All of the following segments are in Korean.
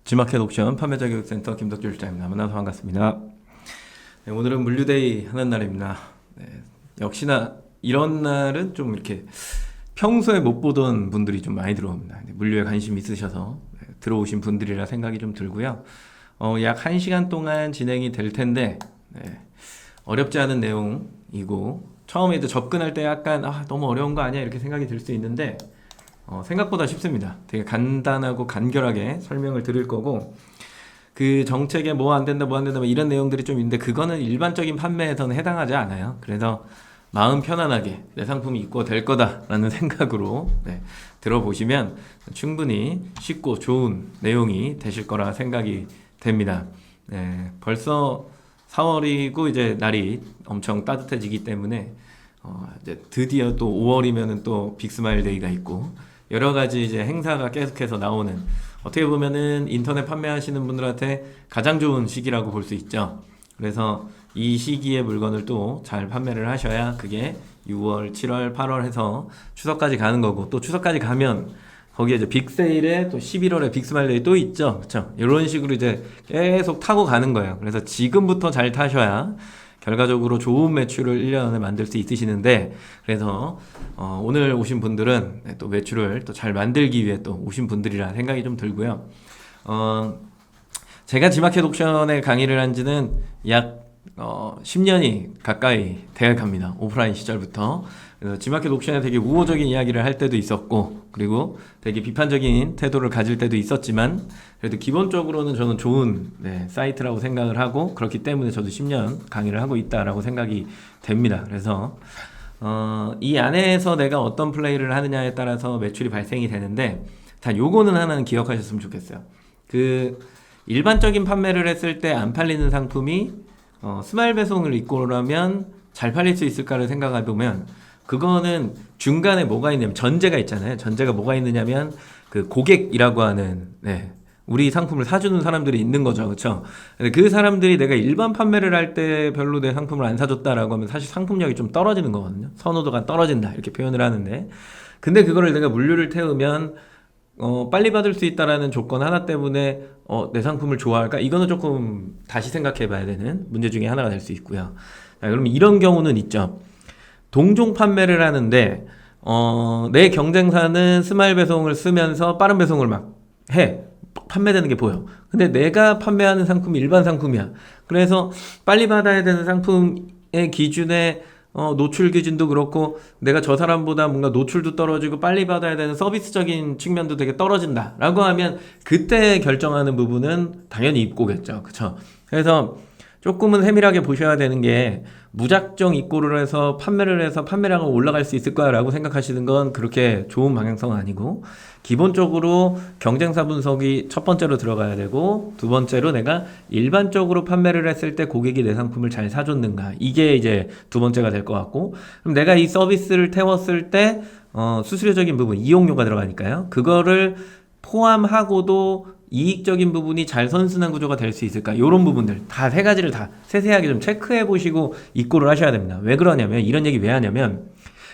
G마켓 옥션 판매자교육센터 김덕주 실장입니다. 만나서 반갑습니다. 네, 오늘은 물류데이 하는 날입니다. 네, 역시나 이런 날은 좀 이렇게 평소에 못 보던 분들이 좀 많이 들어옵니다. 물류에 관심 있으셔서 들어오신 분들이라 생각이 좀 들고요. 약 1시간 동안 진행이 될 텐데 어렵지 않은 내용이고 처음에 접근할 때 약간 너무 어려운 거 아니야 이렇게 생각이 들 수 있는데 생각보다 쉽습니다. 되게 간단하고 간결하게 설명을 드릴 거고 그 정책에 뭐 안 된다 뭐 안 된다 이런 내용들이 좀 있는데 그거는 일반적인 판매에서는 해당하지 않아요. 그래서 마음 편안하게 내 상품이 입고될 거다라는 생각으로 들어보시면 충분히 쉽고 좋은 내용이 되실 거라 생각이 됩니다. 벌써 4월이고 이제 날이 엄청 따뜻해지기 때문에 이제 드디어 또 5월이면은 또 빅스마일 데이가 있고 여러 가지 이제 행사가 계속해서 나오는 어떻게 보면은 인터넷 판매하시는 분들한테 가장 좋은 시기라고 볼 수 있죠. 그래서 이 시기에 물건을 또 잘 판매를 하셔야 그게 6월, 7월, 8월 해서 추석까지 가는 거고 또 추석까지 가면 거기에 이제 빅세일에 또 11월에 빅스마일데이 또 있죠. 그렇죠? 이런 식으로 이제 계속 타고 가는 거예요. 그래서 지금부터 잘 타셔야 결과적으로 좋은 매출을 1년에 만들 수 있으시는데 그래서 오늘 오신 분들은 또 매출을 또 잘 만들기 위해 또 오신 분들이라 생각이 좀 들고요. 제가 G마켓 옥션에 강의를 한 지는 약 10년이 가까이 되어 갑니다. 오프라인 시절부터. 그래서 G마켓 옥션에 되게 우호적인 이야기를 할 때도 있었고 그리고 되게 비판적인 태도를 가질 때도 있었지만 그래도 기본적으로는 저는 좋은 사이트라고 생각을 하고 그렇기 때문에 저도 10년 강의를 하고 있다라고 생각이 됩니다. 그래서 이 안에서 내가 어떤 플레이를 하느냐에 따라서 매출이 발생이 되는데 단 요거는 하나는 기억하셨으면 좋겠어요. 그 일반적인 판매를 했을 때 안 팔리는 상품이 스마일 배송을 입고라면 잘 팔릴 수 있을까를 생각해 보면 그거는 중간에 뭐가 있냐면 전제가 있잖아요. 전제가 뭐가 있느냐면 그 고객이라고 하는 우리 상품을 사주는 사람들이 있는 거죠. 그렇죠? 근데 그 사람들이 내가 일반 판매를 할 때 별로 내 상품을 안 사줬다라고 하면 사실 상품력이 좀 떨어지는 거거든요. 선호도가 떨어진다 이렇게 표현을 하는데 근데 그거를 내가 물류를 태우면 빨리 받을 수 있다라는 조건 하나 때문에 내 상품을 좋아할까? 이거는 조금 다시 생각해 봐야 되는 문제 중에 하나가 될 수 있고요. 자, 그러면 이런 경우는 있죠. 동종 판매를 하는데 내 경쟁사는 스마일 배송을 쓰면서 빠른 배송을 막 해. 판매되는 게 보여. 근데 내가 판매하는 상품이 일반 상품이야. 그래서 빨리 받아야 되는 상품의 기준에 노출 기준도 그렇고 내가 저 사람보다 뭔가 노출도 떨어지고 빨리 받아야 되는 서비스적인 측면도 되게 떨어진다 라고 하면 그때 결정하는 부분은 당연히 입고겠죠. 그쵸? 그래서 조금은 세밀하게 보셔야 되는 게 무작정 입고를 해서 판매를 해서 판매량은 올라갈 수 있을 거야 라고 생각하시는 건 그렇게 좋은 방향성은 아니고 기본적으로 경쟁사 분석이 첫 번째로 들어가야 되고 두 번째로 내가 일반적으로 판매를 했을 때 고객이 내 상품을 잘 사줬는가 이게 이제 두 번째가 될 것 같고 그럼 내가 이 서비스를 태웠을 때 수수료적인 부분 이용료가 들어가니까요 그거를 포함하고도 이익적인 부분이 잘 선순환 구조가 될 수 있을까 이런 부분들 다 세 가지를 다 세세하게 좀 체크해 보시고 입고를 하셔야 됩니다. 왜 그러냐면 이런 얘기 왜 하냐면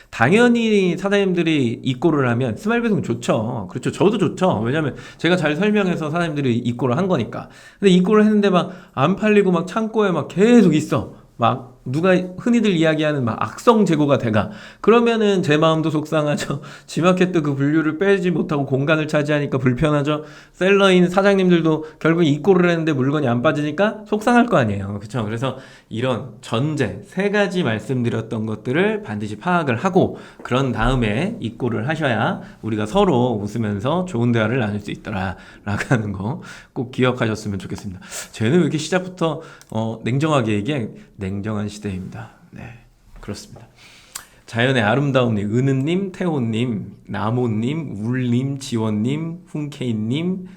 당연히 사장님들이 입고를 하면 스마일 배송 좋죠. 그렇죠. 저도 좋죠. 왜냐면 제가 잘 설명해서 사장님들이 입고를 한 거니까. 근데 입고를 했는데 막 안 팔리고 막 창고에 막 계속 있어. 막 누가 흔히들 이야기하는 막 악성 재고가 돼가 그러면은 제 마음도 속상하죠. G마켓도 그 분류를 빼지 못하고 공간을 차지하니까 불편하죠. 셀러인 사장님들도 결국 입고를 했는데 물건이 안 빠지니까 속상할 거 아니에요. 그렇죠? 그래서 이런 전제 세 가지 말씀드렸던 것들을 반드시 파악을 하고 그런 다음에 입고를 하셔야 우리가 서로 웃으면서 좋은 대화를 나눌 수 있더라 라고 하는 거 꼭 기억하셨으면 좋겠습니다. 쟤는 왜 이렇게 시작부터 냉정하게 얘기해? 냉정한 시대입니다. 네, 그렇습니다. 자연의 아름다움님, 은은님, 태호님, 나모님, 울님, 지원님, 훈케이님,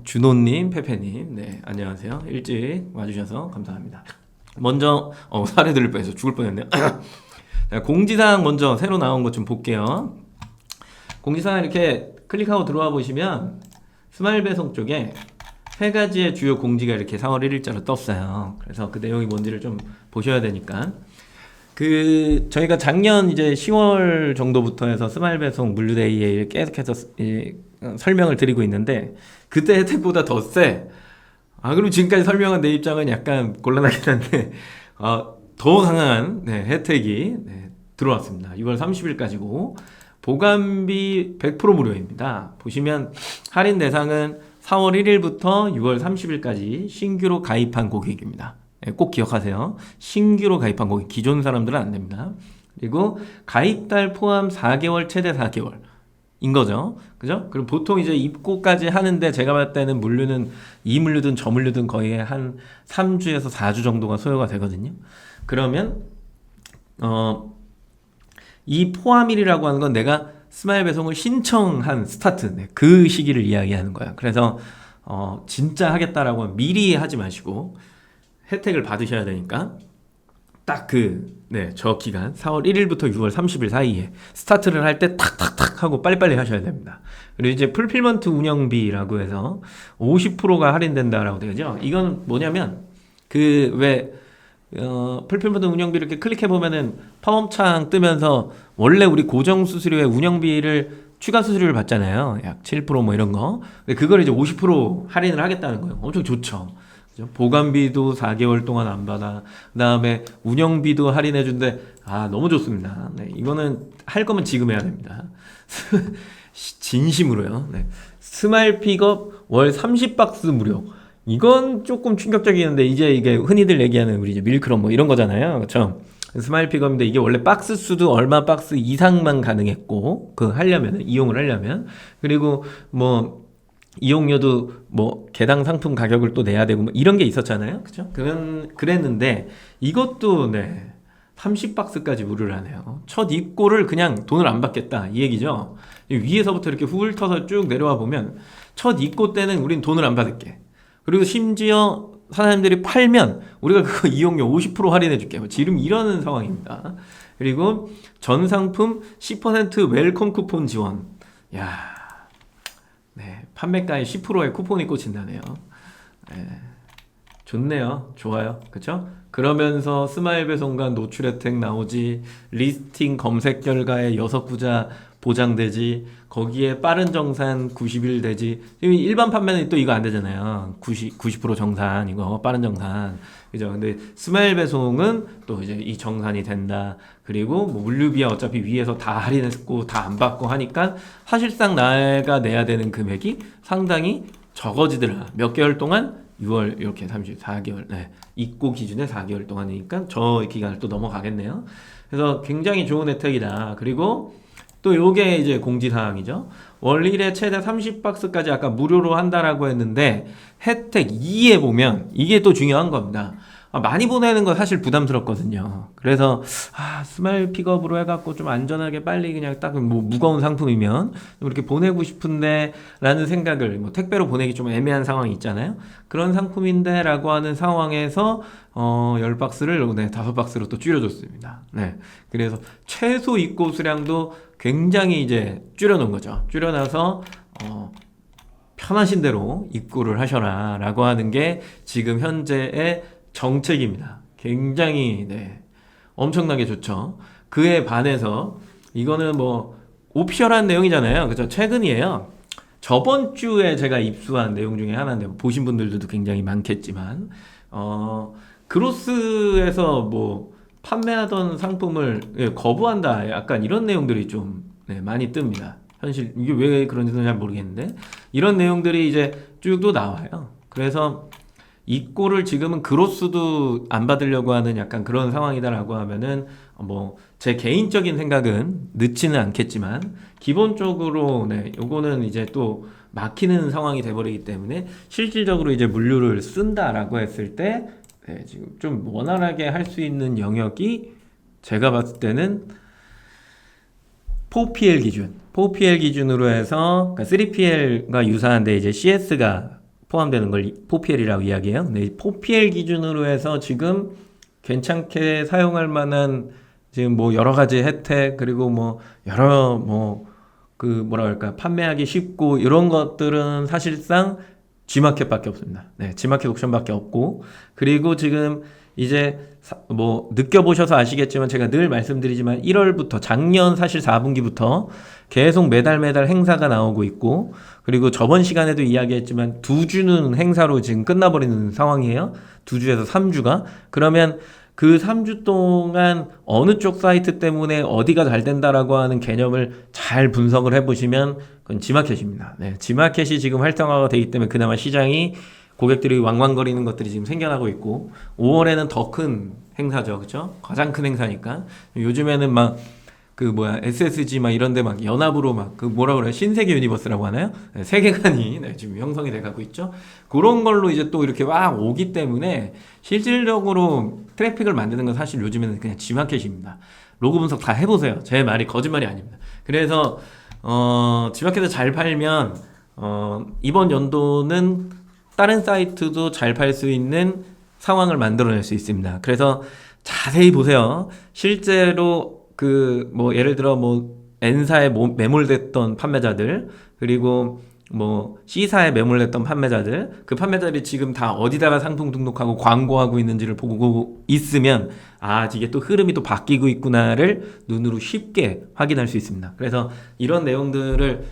준호님, 페페님, 네, 안녕하세요. 일찍 와주셔서 감사합니다. 먼저 사례 들을 뻔해서 죽을 뻔했네요. 자, 공지사항 먼저 새로 나온 것 좀 볼게요. 공지사항 이렇게 클릭하고 들어와 보시면 스마일 배송 쪽에 세 가지의 주요 공지가 이렇게 4월 1일자로 떴어요. 그래서 그 내용이 뭔지를 좀 보셔야 되니까 저희가 작년 이제 10월 정도부터 해서 스마일 배송 물류데이에 계속해서 설명을 드리고 있는데, 그때 혜택보다 더 세. 그럼 지금까지 설명한 내 입장은 약간 곤란하긴 한데, 더 강한 혜택이 들어왔습니다. 6월 30일까지고, 보관비 100% 무료입니다. 보시면 할인 대상은 4월 1일부터 6월 30일까지 신규로 가입한 고객입니다. 꼭 기억하세요. 신규로 가입한 고객, 기존 사람들은 안 됩니다. 그리고 가입달 포함 4개월, 최대 4개월. 인 거죠. 그죠? 그리고 보통 이제 입고까지 하는데, 제가 봤을 때는 물류는 이 물류든 저 물류든 거의 한 3주에서 4주 정도가 소요가 되거든요. 그러면 이 포함일이라고 하는 건 내가 스마일 배송을 신청한 스타트, 그 시기를 이야기하는 거예요. 그래서 진짜 하겠다라고 하면 미리 하지 마시고 혜택을 받으셔야 되니까 딱 저 기간 4월 1일부터 6월 30일 사이에 스타트를 할 때 탁탁탁 하고 빨리빨리 하셔야 됩니다. 그리고 이제 풀필먼트 운영비라고 해서 50%가 할인된다라고 되죠. 이건 뭐냐면 풀필먼트 운영비 이렇게 클릭해 보면은 팝업창 뜨면서 원래 우리 고정 수수료에 운영비를 추가 수수료를 받잖아요. 약 7% 이런 거. 근데 그걸 이제 50% 할인을 하겠다는 거예요. 엄청 좋죠. 그죠? 보관비도 4개월 동안 안 받아. 그 다음에 운영비도 할인해준대. 너무 좋습니다. 이거는 할 거면 지금 해야 됩니다. 진심으로요. 스마일 픽업 월 30박스 무료. 이건 조금 충격적이는데, 이제 이게 흔히들 얘기하는 우리 이제 밀크럼 이런 거잖아요. 그렇죠? 스마일 픽업인데, 이게 원래 박스 수도 얼마 박스 이상만 가능했고, 이용을 하려면. 그리고 이용료도 개당 상품 가격을 또 내야 되고 이런 게 있었잖아요. 그죠? 그랬는데 이것도 30박스까지 무료를 하네요. 첫 입고를 그냥 돈을 안 받겠다 이 얘기죠. 위에서부터 이렇게 훑어서 쭉 내려와 보면 첫 입고 때는 우린 돈을 안 받을게. 그리고 심지어 사장님들이 팔면 우리가 그거 이용료 50% 할인해 줄게. 지금 이러는 상황입니다. 그리고 전 상품 10% 웰컴 쿠폰 지원. 판매가에 10%의 쿠폰이 꽂힌다네요. 좋네요. 좋아요. 그쵸? 그러면서 스마일 배송과 노출 혜택 나오지, 리스팅 검색 결과에 6구자 보장되지, 거기에 빠른 정산 90일 되지. 일반 판매는 또 이거 안 되잖아요. 90% 정산, 이거 빠른 정산. 그죠? 근데 스마일 배송은 또 이제 이 정산이 된다. 그리고 물류비야 어차피 위에서 다 할인했고 다 안 받고 하니까 사실상 내가 내야 되는 금액이 상당히 적어지더라. 몇 개월 동안 6월 이렇게 34개월. 입고 기준에 4개월 동안이니까 저 기간을 또 넘어가겠네요. 그래서 굉장히 좋은 혜택이다. 그리고 또 요게 이제 공지사항이죠. 월일에 최대 30박스까지 아까 무료로 한다라고 했는데, 혜택 2에 보면 이게 또 중요한 겁니다. 많이 보내는 건 사실 부담스럽거든요. 그래서 스마일 픽업으로 해갖고 좀 안전하게 빨리 그냥 딱 무거운 상품이면 좀 이렇게 보내고 싶은데 라는 생각을, 택배로 보내기 좀 애매한 상황이 있잖아요. 그런 상품인데 라고 하는 상황에서 10박스를 5박스로 또 줄여줬습니다. 그래서 최소 입고 수량도 굉장히 이제 줄여놓은 거죠. 줄여놔서 편하신 대로 입고를 하셔라 라고 하는 게 지금 현재의 정책입니다. 굉장히 엄청나게 좋죠. 그에 반해서 이거는 오피셜한 내용이잖아요. 그죠? 최근이에요. 저번 주에 제가 입수한 내용 중에 하나인데, 보신 분들도 굉장히 많겠지만, 그로스에서 판매하던 상품을 거부한다. 약간 이런 내용들이 좀 많이 뜹니다. 현실, 이게 왜 그런지는 잘 모르겠는데, 이런 내용들이 이제 쭉 또 나와요. 그래서 입고를 지금은 그로스도 안 받으려고 하는 약간 그런 상황이다라고 하면은, 제 개인적인 생각은 늦지는 않겠지만, 기본적으로 요거는 이제 또 막히는 상황이 돼버리기 때문에, 실질적으로 이제 물류를 쓴다라고 했을 때 지금 좀 원활하게 할 수 있는 영역이, 제가 봤을 때는 4PL 기준으로 해서, 그러니까 3PL과 유사한데 이제 CS가 포함되는 걸 4PL이라고 이야기해요. 근데 4PL 기준으로 해서 지금 괜찮게 사용할 만한 지금 여러 가지 혜택, 그리고 여러 판매하기 쉽고 이런 것들은 사실상 G마켓밖에 없습니다. G마켓 옵션밖에 없고, 그리고 지금 뭐 느껴보셔서 아시겠지만 제가 늘 말씀드리지만 1월부터 작년 사실 4분기부터 계속 매달 행사가 나오고 있고, 그리고 저번 시간에도 이야기했지만 2주는 행사로 지금 끝나버리는 상황이에요. 2주에서 3주가. 그러면 그 3주 동안 어느 쪽 사이트 때문에 어디가 잘 된다라고 하는 개념을 잘 분석을 해보시면 그건 지마켓입니다. 네, 지마켓이 지금 활성화가 되기 때문에 그나마 시장이 고객들이 왕왕거리는 것들이 지금 생겨나고 있고, 5월에는 더 큰 행사죠, 그렇죠? 가장 큰 행사니까. 요즘에는 막 SSG 막 이런데 막 연합으로 막 뭐라 그래요? 신세계 유니버스라고 하나요? 네, 세계관이 지금 형성이 돼가고 있죠. 그런 걸로 이제 또 이렇게 막 오기 때문에 실질적으로 트래픽을 만드는 건 사실 요즘에는 그냥 지마켓입니다. 로그 분석 다 해보세요. 제 말이 거짓말이 아닙니다. 그래서 지마켓을 잘 팔면 이번 연도는 다른 사이트도 잘 팔 수 있는 상황을 만들어낼 수 있습니다. 그래서 자세히 보세요. 실제로 예를 들어 N사에 매몰됐던 판매자들, 그리고 C사에 매몰됐던 판매자들, 그 판매자들이 지금 다 어디다가 상품 등록하고 광고하고 있는지를 보고 있으면 이게 또 흐름이 또 바뀌고 있구나를 눈으로 쉽게 확인할 수 있습니다. 그래서 이런 내용들을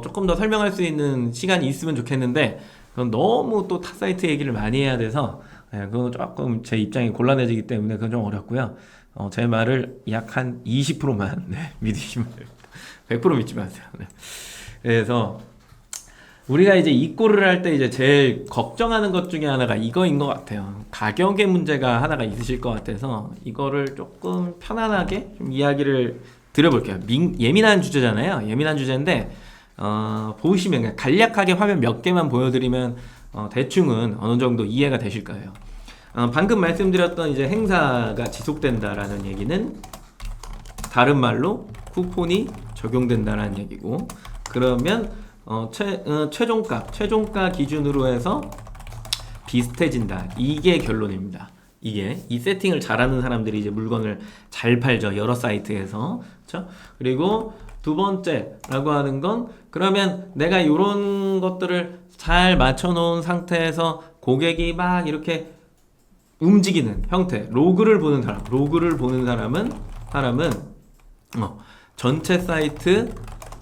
조금 더 설명할 수 있는 시간이 있으면 좋겠는데, 그건 너무 또 타 사이트 얘기를 많이 해야 돼서 그건 조금 제 입장이 곤란해지기 때문에 그건 좀 어렵고요. 제 말을 약 한 20%만 믿으시면 됩니다. 100% 믿지 마세요. 네. 그래서 우리가 이제 입고를 할 때 이제 제일 걱정하는 것 중에 하나가 이거인 것 같아요. 가격의 문제가 하나가 있으실 것 같아서 이거를 조금 편안하게 좀 이야기를 드려볼게요. 예민한 주제잖아요. 예민한 주제인데 보시면 그냥 간략하게 화면 몇 개만 보여드리면 대충은 어느 정도 이해가 되실 거예요. 방금 말씀드렸던 이제 행사가 지속된다라는 얘기는 다른 말로 쿠폰이 적용된다라는 얘기고, 그러면 최종가 기준으로 해서 비슷해진다. 이게 결론입니다. 이 세팅을 잘하는 사람들이 이제 물건을 잘 팔죠. 여러 사이트에서. 그렇죠? 그리고 두 번째라고 하는 건, 그러면 내가 이런 것들을 잘 맞춰놓은 상태에서 고객이 막 이렇게 움직이는 형태, 로그를 보는 사람은 전체 사이트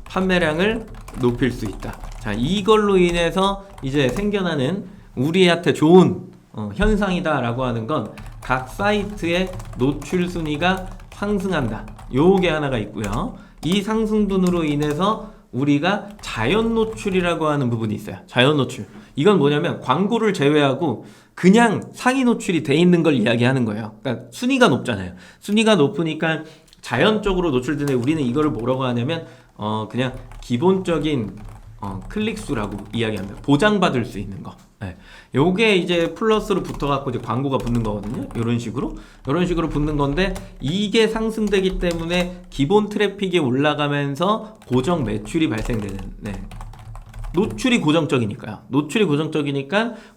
판매량을 높일 수 있다. 자, 이걸로 인해서 이제 생겨나는 우리한테 좋은 현상이다라고 하는 건 각 사이트의 노출 순위가 상승한다. 요게 하나가 있고요. 이 상승분으로 인해서 우리가 자연 노출이라고 하는 부분이 있어요. 자연 노출. 이건 뭐냐면 광고를 제외하고 그냥 상위 노출이 돼 있는 걸 이야기하는 거예요. 그러니까 순위가 높잖아요. 순위가 높으니까 자연적으로 노출되는데, 우리는 이거를 뭐라고 하냐면 그냥 기본적인 클릭 수라고 이야기합니다. 보장받을 수 있는 거. 네. 요게 이제 플러스로 붙어갖고 이제 광고가 붙는 거거든요. 이런 식으로 붙는 건데, 이게 상승되기 때문에 기본 트래픽이 올라가면서 고정 매출이 발생되는. 노출이 고정적이니까요.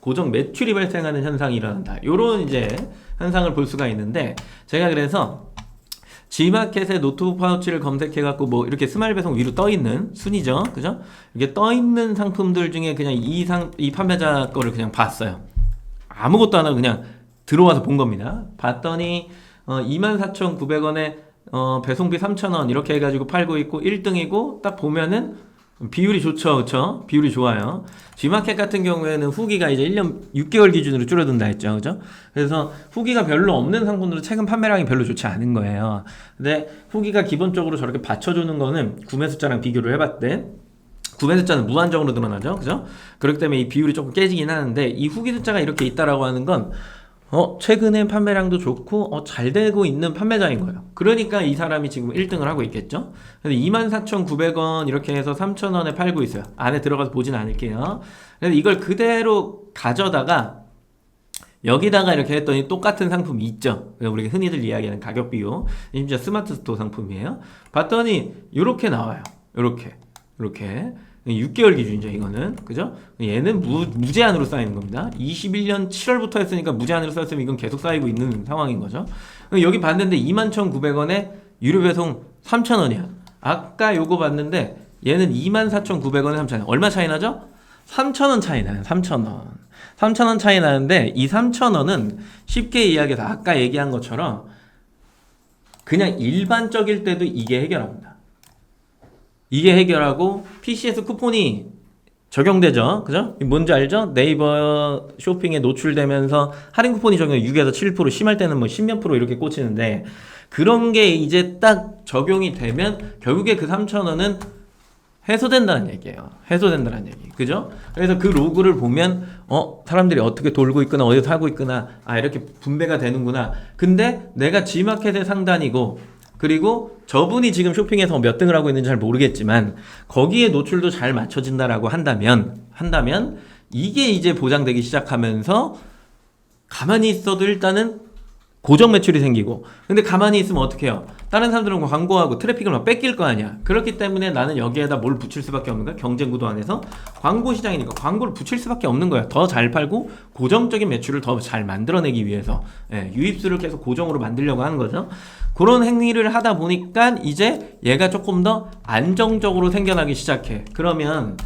고정 매출이 발생하는 현상이 일어난다. 요런 이제 현상을 볼 수가 있는데, 제가 그래서 G마켓에 노트북 파우치를 검색해갖고 이렇게 스마일 배송 위로 떠있는 순위죠. 그죠? 이렇게 떠있는 상품들 중에 그냥 이 판매자 거를 그냥 봤어요. 아무것도 안 하고 그냥 들어와서 본 겁니다. 봤더니 24,900원에 배송비 3,000원 이렇게 해가지고 팔고 있고 1등이고, 딱 보면은 비율이 좋죠. 그쵸? 비율이 좋아요. G마켓 같은 경우에는 후기가 이제 1년 6개월 기준으로 줄어든다 했죠. 그죠? 그래서 후기가 별로 없는 상품들은 최근 판매량이 별로 좋지 않은 거예요. 근데 후기가 기본적으로 저렇게 받쳐주는 거는 구매 숫자랑 비교를 해봤대. 구매 숫자는 무한정으로 늘어나죠. 그죠? 그렇기 때문에 이 비율이 조금 깨지긴 하는데, 이 후기 숫자가 이렇게 있다라고 하는 건 최근에 판매량도 좋고 잘 되고 있는 판매자인 거예요. 그러니까 이 사람이 지금 1등을 하고 있겠죠. 그래서 24,900원 이렇게 해서 3,000원에 팔고 있어요. 안에 들어가서 보진 않을게요. 그래서 이걸 그대로 가져다가 여기다가 이렇게 했더니 똑같은 상품이 있죠. 우리가 흔히들 이야기하는 가격 비교, 심지어 스마트 스토어 상품이에요. 봤더니 이렇게 나와요. 이렇게 6개월 기준이죠, 이거는. 그죠? 얘는 무제한으로 쌓이는 겁니다. 21년 7월부터 했으니까 무제한으로 쌓였으면 이건 계속 쌓이고 있는 상황인 거죠. 여기 봤는데 21,900원에 유료 배송 3,000원이야. 아까 요거 봤는데 얘는 24,900원에 3,000원. 얼마 차이 나죠? 3,000원 차이 나요. 3,000원. 3,000원 차이 나는데 이 3,000원은 쉽게 이야기해서 아까 얘기한 것처럼 그냥 일반적일 때도 이게 해결합니다. 이게 해결하고 PC에서 쿠폰이 적용되죠. 그죠? 뭔지 알죠? 네이버 쇼핑에 노출되면서 할인 쿠폰이 적용이 6에서 7%, 심할 때는 뭐 10몇 프로 이렇게 꽂히는데 그런 게 이제 딱 적용이 되면 결국에 그 3,000원은 해소된다는 얘기예요. 해소된다는 얘기. 그죠? 그래서 그 로그를 보면 사람들이 어떻게 돌고 있구나, 어디서 사고 있구나, 아 이렇게 분배가 되는구나. 근데 내가 G마켓의 상단이고 그리고 저분이 지금 쇼핑에서 몇 등을 하고 있는지 잘 모르겠지만 거기에 노출도 잘 맞춰진다라고 한다면 이게 이제 보장되기 시작하면서 가만히 있어도 일단은 고정 매출이 생기고 근데 가만히 있으면 어떻게 해요? 다른 사람들은 광고하고 트래픽을 막 뺏길 거 아니야. 그렇기 때문에 나는 여기에다 뭘 붙일 수밖에 없는 거야. 경쟁 구도 안에서 광고 시장이니까 광고를 붙일 수밖에 없는 거야. 더 잘 팔고 고정적인 매출을 더 잘 만들어내기 위해서 유입수를 계속 고정으로 만들려고 하는 거죠. 그런 행위를 하다 보니까 이제 얘가 조금 더 안정적으로 생겨나기 시작해. 그러면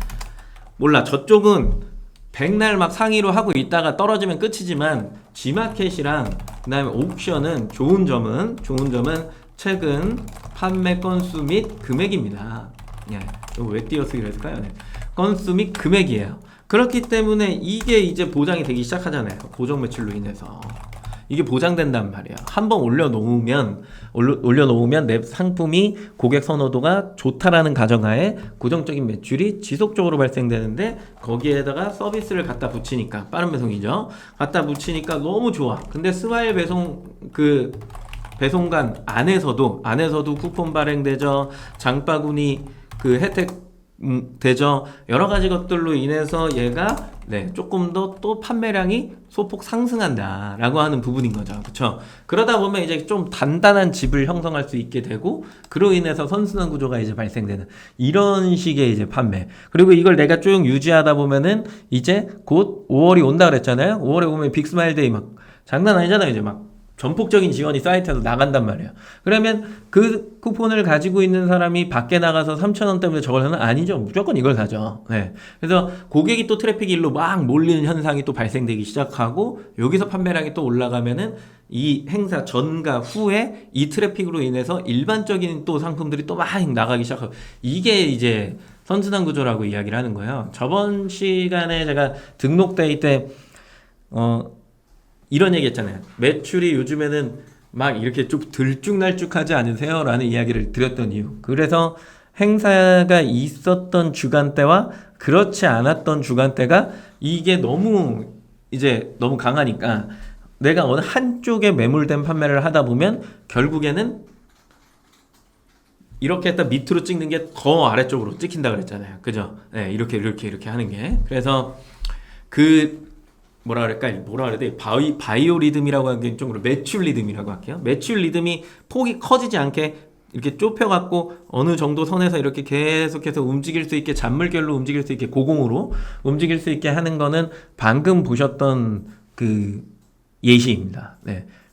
몰라 저쪽은 백날 막 상위로 하고 있다가 떨어지면 끝이지만 G마켓이랑 그 다음에 옥션은 좋은 점은 최근 판매 건수 및 금액입니다. 왜 띄어쓰기를 했을까요? 건수 및 금액이에요. 그렇기 때문에 이게 이제 보장이 되기 시작하잖아요. 고정 매출로 인해서 이게 보장된단 말이에요. 한번 올려놓으면 내 상품이 고객 선호도가 좋다라는 가정하에 고정적인 매출이 지속적으로 발생되는데 거기에다가 서비스를 갖다 붙이니까 빠른 배송이죠. 갖다 붙이니까 너무 좋아. 근데 스마일 배송 배송관 안에서도 쿠폰 발행되죠. 장바구니 혜택 되죠. 여러 가지 것들로 인해서 얘가 조금 더 또 판매량이 소폭 상승한다라고 하는 부분인 거죠. 그렇죠? 그러다 보면 이제 좀 단단한 집을 형성할 수 있게 되고 그로 인해서 선순환 구조가 이제 발생되는 이런 식의 이제 판매. 그리고 이걸 내가 쭉 유지하다 보면은 이제 곧 5월이 온다 그랬잖아요. 5월에 오면 빅스마일데이 막 장난 아니잖아요. 이제 막 전폭적인 지원이 사이트에서 나간단 말이에요. 그러면 그 쿠폰을 가지고 있는 사람이 밖에 나가서 3,000원 때문에 저걸 사는? 아니죠. 무조건 이걸 사죠. 그래서 고객이 또 트래픽 일로 막 몰리는 현상이 또 발생되기 시작하고 여기서 판매량이 또 올라가면은 이 행사 전과 후에 이 트래픽으로 인해서 일반적인 또 상품들이 또 막 나가기 시작하고 이게 이제 선순환 구조라고 이야기를 하는 거예요. 저번 시간에 제가 등록데이 때 이런 얘기 했잖아요. 매출이 요즘에는 막 이렇게 쭉 들쭉날쭉하지 않으세요? 라는 이야기를 드렸던 이유. 그래서 행사가 있었던 주간대와 그렇지 않았던 주간대가 이게 너무 강하니까 내가 어느 한쪽에 매몰된 판매를 하다 보면 결국에는 이렇게 했다 밑으로 찍는 게 더 아래쪽으로 찍힌다 그랬잖아요. 그죠? 이렇게 하는 게. 그래서 뭐라 그래야 돼? 바이오 리듬이라고 하기엔 좀 매출 리듬이라고 할게요. 매출 리듬이 폭이 커지지 않게 이렇게 좁혀갖고 어느 정도 선에서 이렇게 계속해서 움직일 수 있게 잔물결로 움직일 수 있게 고공으로 움직일 수 있게 하는 거는 방금 보셨던 그 예시입니다.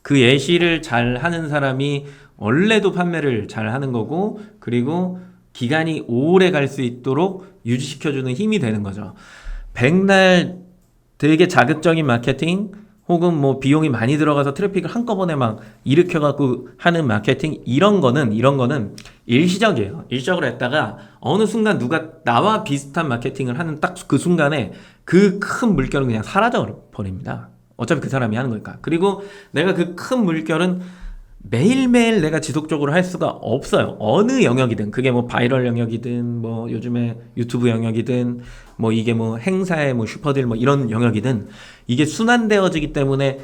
그 예시를 잘 하는 사람이 원래도 판매를 잘 하는 거고 그리고 기간이 오래 갈 수 있도록 유지시켜주는 힘이 되는 거죠. 백날 되게 자극적인 마케팅 혹은 뭐 비용이 많이 들어가서 트래픽을 한꺼번에 막 일으켜갖고 하는 마케팅 이런 거는 일시적이에요. 일시적으로 했다가 어느 순간 누가 나와 비슷한 마케팅을 하는 딱 그 순간에 그 큰 물결은 그냥 사라져 버립니다. 어차피 그 사람이 하는 거니까. 그리고 내가 그 큰 물결은 매일매일 내가 지속적으로 할 수가 없어요. 어느 영역이든 그게 뭐 바이럴 영역이든 뭐 요즘에 유튜브 영역이든 뭐 이게 뭐 행사의 뭐 슈퍼딜 뭐 이런 영역이든 이게 순환되어지기 때문에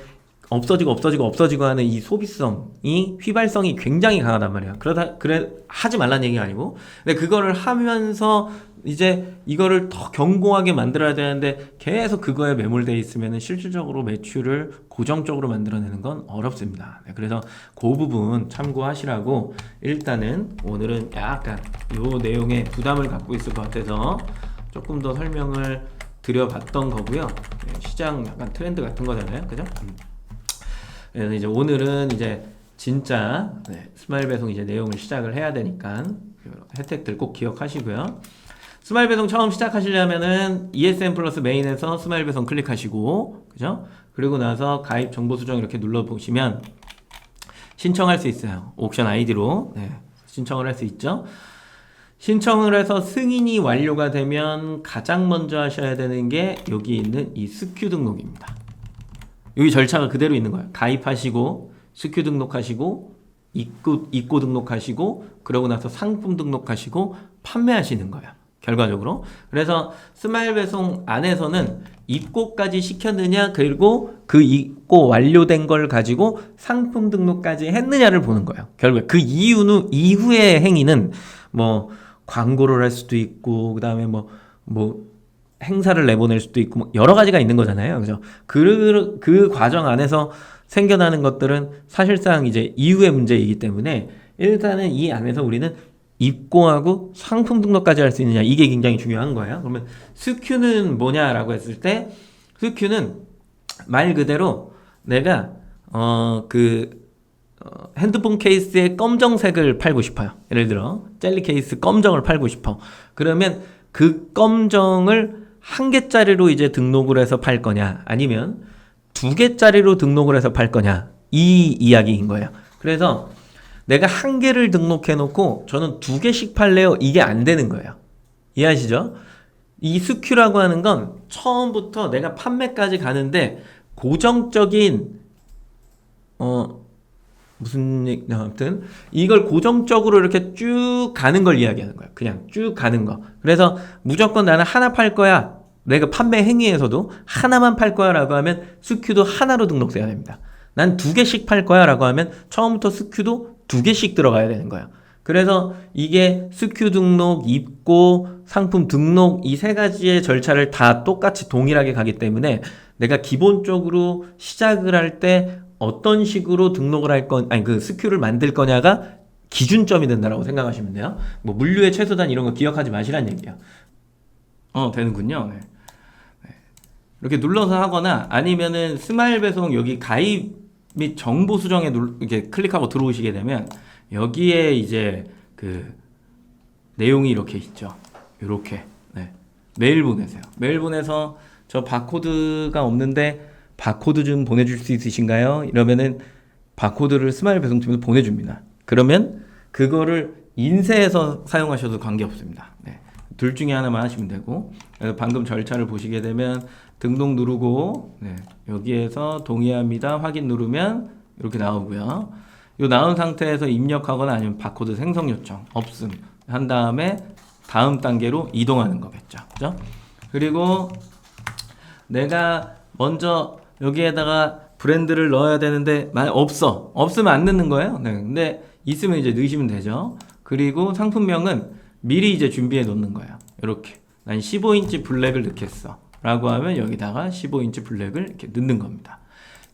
없어지고 하는 이 소비성이 휘발성이 굉장히 강하단 말이야. 그래 하지 말라는 얘기가 아니고 근데 그거를 하면서 이제 이거를 더 견고하게 만들어야 되는데 계속 그거에 매몰돼 있으면 실질적으로 매출을 고정적으로 만들어내는 건 어렵습니다. 그래서 그 부분 참고하시라고 일단은 오늘은 약간 요 내용에 부담을 갖고 있을 것 같아서 조금 더 설명을 드려봤던 거고요. 시장 약간 트렌드 같은 거잖아요. 그죠? 그래서 이제 오늘은 이제 진짜 스마일 배송 이제 내용을 시작을 해야 되니까 혜택들 꼭 기억하시고요. 스마일 배송 처음 시작하시려면은 ESN 플러스 메인에서 스마일 배송 클릭하시고, 그죠? 그리고 나서 가입 정보 수정 이렇게 눌러보시면 신청할 수 있어요. 옥션 아이디로. 네, 신청을 할 수 있죠. 신청을 해서 승인이 완료가 되면 가장 먼저 하셔야 되는 게 여기 있는 이 스큐 등록입니다. 여기 절차가 그대로 있는 거예요. 가입하시고, 스큐 등록하시고, 입고 등록하시고, 그러고 나서 상품 등록하시고, 판매하시는 거예요. 결과적으로. 그래서 스마일 배송 안에서는 입고까지 시켰느냐, 그리고 그 입고 완료된 걸 가지고 상품 등록까지 했느냐를 보는 거예요. 결국 그 이후의 행위는 뭐 광고를 할 수도 있고, 그 다음에 뭐 행사를 내보낼 수도 있고, 뭐 여러 가지가 있는 거잖아요. 그죠? 그 과정 안에서 생겨나는 것들은 사실상 이제 이후의 문제이기 때문에 일단은 이 안에서 우리는 입고하고 상품 등록까지 할 수 있느냐, 이게 굉장히 중요한 거예요. 그러면 스큐는 뭐냐라고 했을 때, 스큐는 말 그대로 내가 핸드폰 케이스에 검정색을 팔고 싶어요. 예를 들어 젤리 케이스 검정을 팔고 싶어. 그러면 그 검정을 한 개짜리로 이제 등록을 해서 팔 거냐, 아니면 두 개짜리로 등록을 해서 팔 거냐, 이 이야기인 거예요. 그래서 내가 한 개를 등록해 놓고 저는 두 개씩 팔래요, 이게 안 되는 거예요. 이해하시죠? 이 스큐라고 하는 건 처음부터 내가 판매까지 가는데 고정적인 아무튼 이걸 고정적으로 이렇게 쭉 가는 걸 이야기하는 거야. 그냥 쭉 가는 거. 그래서 무조건 나는 하나 팔 거야, 내가 판매 행위에서도 하나만 팔 거야 라고 하면 스큐도 하나로 등록돼야 됩니다. 난 두 개씩 팔 거야 라고 하면 처음부터 스큐도 두 개씩 들어가야 되는 거야. 그래서 이게 스큐 등록, 입고, 상품 등록, 이 세 가지의 절차를 다 똑같이 동일하게 가기 때문에 내가 기본적으로 시작을 할 때 어떤 식으로 등록을 그 스큐를 만들 거냐가 기준점이 된다라고 생각하시면 돼요. 뭐 물류의 최소단 이런 거 기억하지 마시란 얘기야. 되는군요. 네. 이렇게 눌러서 하거나 아니면은 스마일 배송 여기 가입 및 정보 수정에 이렇게 클릭하고 들어오시게 되면 여기에 이제 그 내용이 이렇게 있죠. 이렇게 메일 보내세요. 메일 보내서 저 바코드가 없는데 바코드 좀 보내줄 수 있으신가요? 이러면은 바코드를 스마일 배송팀에서 보내줍니다. 그러면 그거를 인쇄해서 사용하셔도 관계없습니다. 둘 중에 하나만 하시면 되고, 방금 절차를 보시게 되면 등록 누르고 여기에서 동의합니다 확인 누르면 이렇게 나오고요. 이 나온 상태에서 입력하거나 아니면 바코드 생성 요청 없음 한 다음에 다음 단계로 이동하는 거겠죠. 그죠? 그리고 내가 먼저 여기에다가 브랜드를 넣어야 되는데 만약 없으면 안 넣는 거예요. 근데 있으면 이제 넣으시면 되죠. 그리고 상품명은 미리 이제 준비해 놓는 거예요. 이렇게 난 15인치 블랙을 넣겠어 라고 하면 여기다가 15인치 블랙을 이렇게 넣는 겁니다.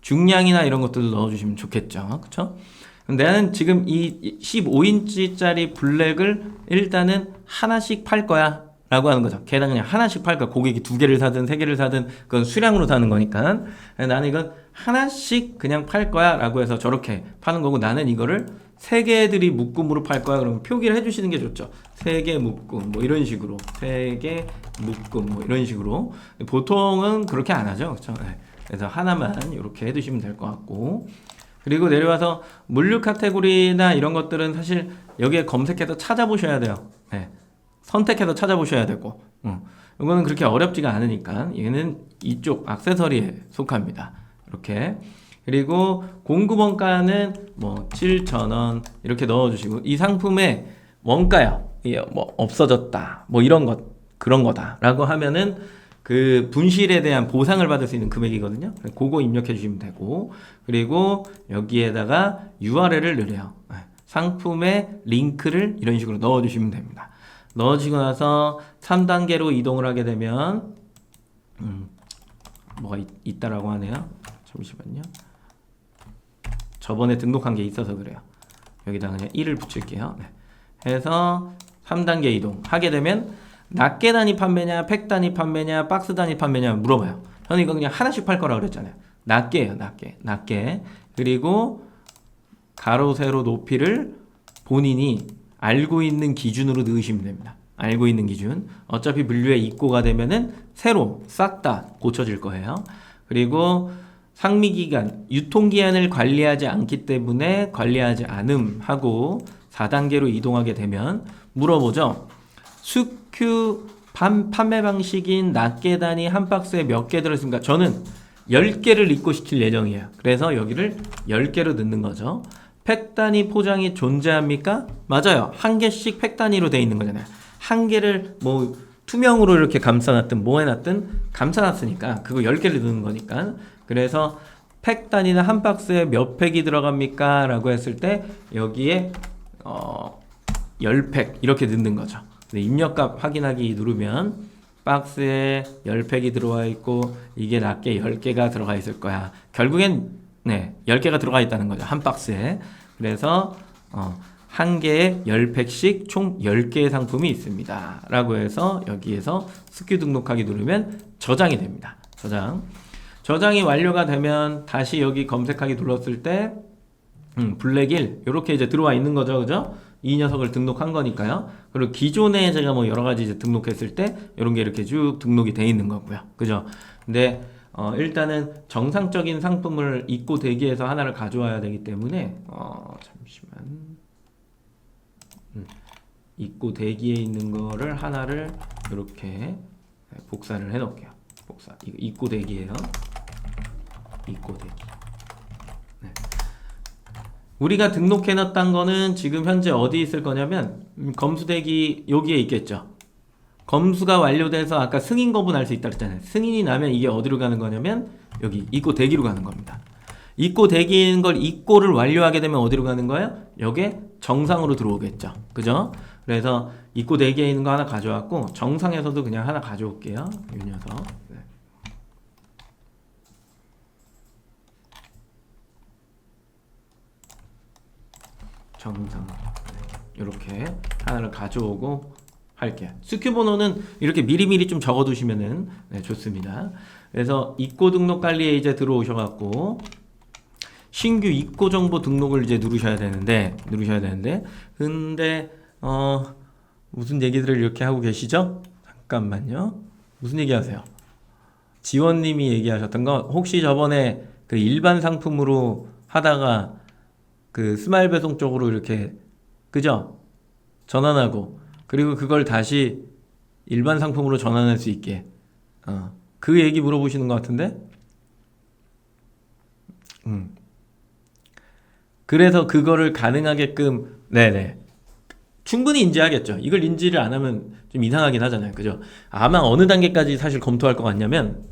중량이나 이런 것들도 넣어주시면 좋겠죠. 그쵸? 나는 지금 이 15인치짜리 블랙을 일단은 하나씩 팔 거야 라고 하는 거죠. 걔는 그냥 하나씩 팔 거야. 고객이 두 개를 사든 세 개를 사든 그건 수량으로 사는 거니까. 나는 이건 하나씩 그냥 팔 거야 라고 해서 저렇게 파는 거고, 나는 이거를 세 개들이 묶음으로 팔 거야 그러면 표기를 해주시는 게 좋죠. 세 개 묶음 뭐 이런 식으로, 세 개 묶음 뭐 이런 식으로. 보통은 그렇게 안 하죠. 그렇죠? 그래서 하나만 이렇게 해두시면 될 것 같고, 그리고 내려와서 물류 카테고리나 이런 것들은 사실 여기에 검색해서 찾아보셔야 돼요. 선택해서 찾아보셔야 되고, 이거는 그렇게 어렵지가 않으니까 얘는 이쪽 액세서리에 속합니다. 이렇게. 그리고 공급 원가는 뭐 7,000원 이렇게 넣어주시고, 이 상품의 원가요, 뭐 없어졌다 뭐 이런 것 그런 거다라고 하면은 그 분실에 대한 보상을 받을 수 있는 금액이거든요. 그거 입력해 주시면 되고, 그리고 여기에다가 URL을 넣으래요. 상품의 링크를 이런 식으로 넣어 주시면 됩니다. 넣어주고 나서 3단계로 이동을 하게 되면 뭐가 있다라고 하네요. 잠시만요. 저번에 등록한 게 있어서 그래요. 여기다 그냥 1을 붙일게요. 해서 3단계 이동 하게 되면 낱개 단위 판매냐, 팩 단위 판매냐, 박스 단위 판매냐 물어봐요. 저는 이거 그냥 하나씩 팔 거라고 그랬잖아요. 낱개예요. 낱개. 그리고 가로 세로 높이를 본인이 알고 있는 기준으로 넣으시면 됩니다. 알고 있는 기준. 어차피 분류에 입고가 되면은 새로 싹 다 고쳐질 거예요. 그리고 상미기간, 유통기한을 관리하지 않기 때문에 관리하지 않음하고 4단계로 이동하게 되면 물어보죠. 숙큐 판매 방식인 낱개 단위 한 박스에 몇 개 들어있습니까? 저는 10개를 입고시킬 예정이에요. 그래서 여기를 10개로 넣는 거죠. 팩 단위 포장이 존재합니까? 맞아요. 한 개씩 팩 단위로 돼 있는 거잖아요. 한 개를 뭐 투명으로 이렇게 감싸놨든 뭐 해놨든 감싸놨으니까 그거 10개를 넣는 거니까. 그래서 팩 단위는 한 박스에 몇 팩이 들어갑니까? 라고 했을 때 여기에 10팩 이렇게 넣는 거죠. 입력값 확인하기 누르면 박스에 10팩이 들어와 있고 이게 낱개 10개가 들어가 있을 거야. 결국엔 10개가 들어가 있다는 거죠. 한 박스에. 그래서 한 개에 10팩씩 총 10개의 상품이 있습니다. 라고 해서 여기에서 스큐 등록하기 누르면 저장이 됩니다. 저장이 완료가 되면 다시 여기 검색하기 눌렀을 때 블랙1 이렇게 이제 들어와 있는 거죠. 그죠? 이 녀석을 등록한 거니까요. 그리고 기존에 제가 뭐 여러 가지 이제 등록했을 때 이런 게 이렇게 쭉 등록이 돼 있는 거고요. 그죠? 근데 일단은 정상적인 상품을 입고 대기해서 하나를 가져와야 되기 때문에 잠시만 입고 대기에 있는 거를 하나를 이렇게 복사를 해 놓을게요. 복사. 이거 입고 대기예요. 입고 대기. 네. 우리가 등록해 놨던 거는 지금 현재 어디 있을 거냐면 검수대기 여기에 있겠죠. 검수가 완료돼서 아까 승인 거부날 수 있다 그랬잖아요. 승인이 나면 이게 어디로 가는 거냐면 여기 입고 대기로 가는 겁니다. 입고 대기인 걸 입고를 완료하게 되면 어디로 가는 거예요? 여기에 정상으로 들어오겠죠. 그죠? 그래서 입고 대기에 있는 거 하나 가져왔고 정상에서도 그냥 하나 가져올게요. 이 녀석. 네. 정상. 이렇게 하나를 가져오고 할게요. 스큐 번호는 이렇게 미리미리 좀 적어두시면은 좋습니다. 그래서 입고 등록 관리에 이제 들어오셔갖고 신규 입고 정보 등록을 이제 누르셔야 되는데 근데 무슨 얘기들을 이렇게 하고 계시죠? 잠깐만요. 무슨 얘기하세요? 지원님이 얘기하셨던 거 혹시 저번에 그 일반 상품으로 하다가 그 스마일 배송 쪽으로 이렇게 그죠? 전환하고 그리고 그걸 다시 일반 상품으로 전환할 수 있게 그 얘기 물어보시는 것 같은데 그래서 그거를 가능하게끔 네네 충분히 인지하겠죠. 이걸 인지를 안 하면 좀 이상하긴 하잖아요. 그죠? 아마 어느 단계까지 사실 검토할 것 같냐면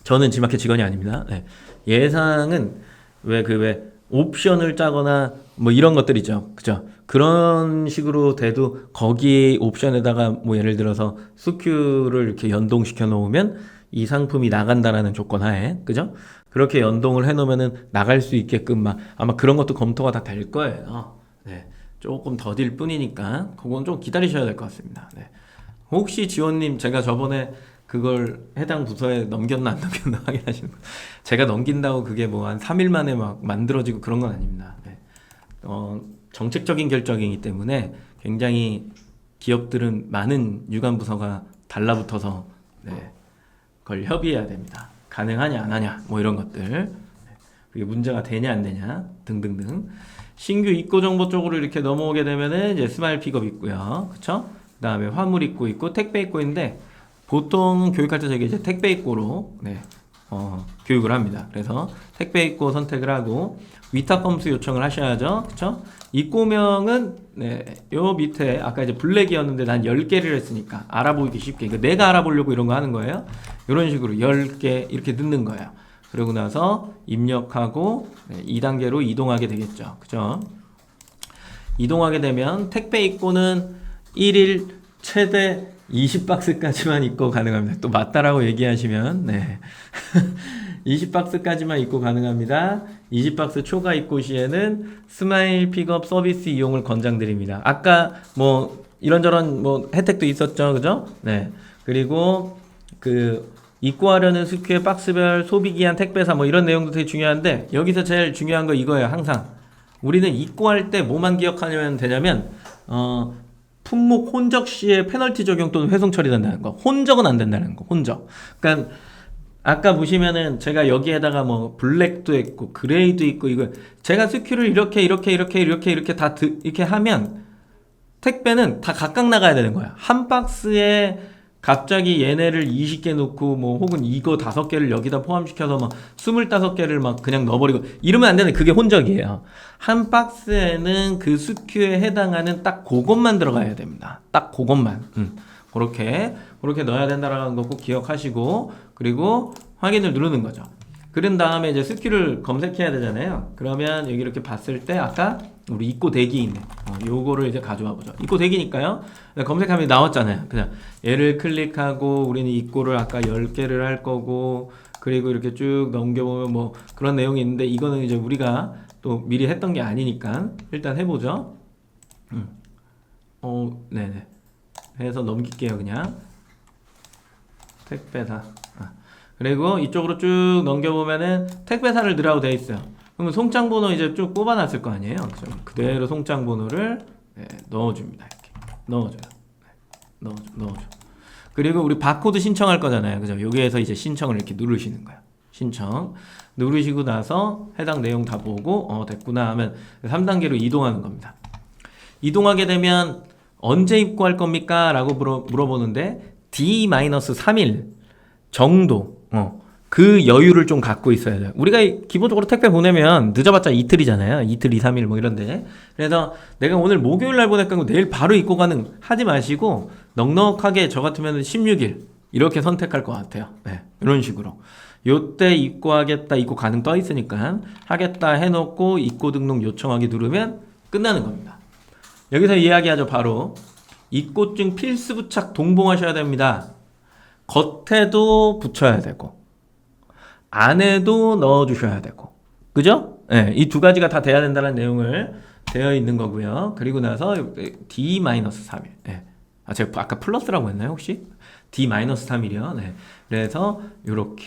저는 지마켓 직원이 아닙니다. 네. 예상은 왜 옵션을 짜거나 뭐 이런 것들 있죠. 그죠? 그런 식으로 돼도 거기 옵션에다가 뭐 예를 들어서 스큐를 이렇게 연동시켜 놓으면 이 상품이 나간다라는 조건 하에 그죠? 그렇게 연동을 해 놓으면은 나갈 수 있게끔 막 아마 그런 것도 검토가 다 될 거예요. 네. 조금 더딜 뿐이니까 그건 좀 기다리셔야 될 것 같습니다. 네. 혹시 지원님 제가 저번에 그걸 해당 부서에 넘겼나 안 넘겼나 확인하시는 거. 제가 넘긴다고 그게 뭐 한 3일 만에 막 만들어지고 그런 건 아닙니다. 네. 정책적인 결정이기 때문에 굉장히 기업들은 많은 유관 부서가 달라붙어서 그걸 협의해야 됩니다. 가능하냐 안 하냐 뭐 이런 것들 그게 문제가 되냐 안 되냐 등등등. 신규 입고 정보 쪽으로 이렇게 넘어오게 되면은 이제 스마일 픽업 있고요. 그쵸? 그 다음에 화물 입고 있고 택배 입고 있는데 보통 교육할 때 저게 이제 택배 입고로 교육을 합니다. 그래서 택배 입고 선택을 하고 위탁 검수 요청을 하셔야죠. 그쵸? 입고명은 요 밑에 아까 이제 블랙이었는데 난 10개를 했으니까 알아보기 쉽게 그러니까 내가 알아보려고 이런 거 하는 거예요. 이런 식으로 10개 이렇게 넣는 거예요. 그러고 나서 입력하고 2단계로 이동하게 되겠죠. 그죠? 이동하게 되면 택배 입고는 1일 최대 20박스까지만 입고 가능합니다. 또 맞다라고 얘기하시면 20박스까지만 입고 가능합니다. 20박스 초과 입고 시에는 스마일 픽업 서비스 이용을 권장드립니다. 아까 뭐 이런저런 뭐 혜택도 있었죠. 그죠? 네. 그리고 그 입고하려는 스큐의 박스별 소비기한 택배사 뭐 이런 내용도 되게 중요한데 여기서 제일 중요한 거 이거예요. 항상 우리는 입고할 때 뭐만 기억하면 되냐면 품목 혼적 시에 페널티 적용 또는 회송 처리된다는 거. 혼적은 안 된다는 거. 혼적. 그러니까 아까 보시면은 제가 여기에다가 뭐 블랙도 있고 그레이도 있고 이거 제가 스큐를 이렇게 다 이렇게 하면 택배는 다 각각 나가야 되는 거야. 한 박스에 갑자기 얘네를 20개 넣고 뭐 혹은 이거 5개를 여기다 포함시켜서 막 25개를 막 그냥 넣어버리고 이러면 안 되는 그게 혼적이에요. 한 박스에는 그 스큐에 해당하는 딱 그것만 들어가야 됩니다. 딱 그것만. 그렇게 넣어야 된다라는 거 꼭 기억하시고 그리고 확인을 누르는 거죠. 그런 다음에 이제 스큐를 검색해야 되잖아요. 그러면 여기 이렇게 봤을 때 아까 우리 입고 대기 있네. 요거를 이제 가져와 보죠. 입고 대기니까요. 검색하면 나왔잖아요. 그냥 얘를 클릭하고 우리는 입고를 아까 10개를 할 거고 그리고 이렇게 쭉 넘겨보면 뭐 그런 내용이 있는데 이거는 이제 우리가 또 미리 했던 게 아니니까 일단 해보죠. 네네. 해서 넘길게요 그냥. 택배사. 그리고 이쪽으로 쭉 넘겨보면은 택배사를 넣으라고 되어 있어요. 그러면 송장 번호 이제 쭉 뽑아놨을 거 아니에요. 그죠? 그대로 송장 번호를 넣어줍니다. 이렇게 넣어줘요. 넣어줘. 그리고 우리 바코드 신청할 거잖아요. 그죠? 여기에서 이제 신청을 이렇게 누르시는 거예요. 신청 누르시고 나서 해당 내용 다 보고 됐구나 하면 3단계로 이동하는 겁니다. 이동하게 되면 언제 입고할 겁니까? 라고 물어보는데 D-3일 정도 그 여유를 좀 갖고 있어야 돼요. 우리가 기본적으로 택배 보내면 늦어봤자 이틀이잖아요. 이틀, 2, 3일 뭐 이런데. 그래서 내가 오늘 목요일 날 보낼까 내일 바로 입고 가는 하지 마시고 넉넉하게 저 같으면 16일 이렇게 선택할 것 같아요. 네, 이런 식으로. 요때 입고하겠다, 입고 가능 떠 있으니까 하겠다 해놓고 입고 등록 요청하기 누르면 끝나는 겁니다. 여기서 이야기하죠. 바로 입고증 필수 부착 동봉하셔야 됩니다. 겉에도 붙여야 되고 안에도 넣어주셔야 되고 그죠? 네, 이 두 가지가 다 돼야 된다는 내용을 되어 있는 거고요. 그리고 나서 D-3일 네. 제가 아까 플러스라고 했나요 혹시? D-3일이요. 네. 그래서 이렇게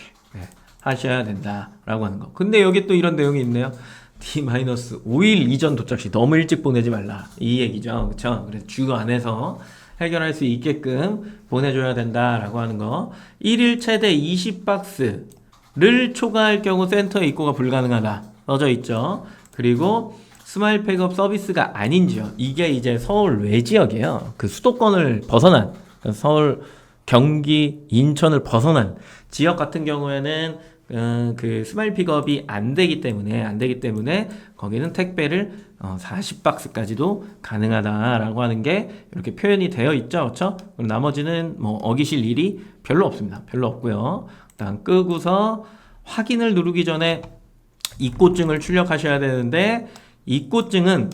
하셔야 된다라고 하는 거. 근데 여기 또 이런 내용이 있네요. D-5일 이전 도착 시 너무 일찍 보내지 말라 이 얘기죠. 그쵸? 그래서 주 안에서 해결할 수 있게끔 보내줘야 된다라고 하는 거. 1일 최대 20박스를 초과할 경우 센터에 입고가 불가능하다 써져 있죠. 그리고 스마일 팩업 서비스가 아닌 지역, 이게 이제 서울 외 지역이에요. 그 수도권을 벗어난 서울, 경기, 인천을 벗어난 지역 같은 경우에는 그 스마일 픽업이 안 되기 때문에 거기는 택배를 40박스까지도 가능하다라고 하는 게 이렇게 표현이 되어 있죠. 그렇죠? 그럼 나머지는 뭐 어기실 일이 별로 없습니다. 별로 없고요. 일단 끄고서 확인을 누르기 전에 입고증을 출력하셔야 되는데 입고증은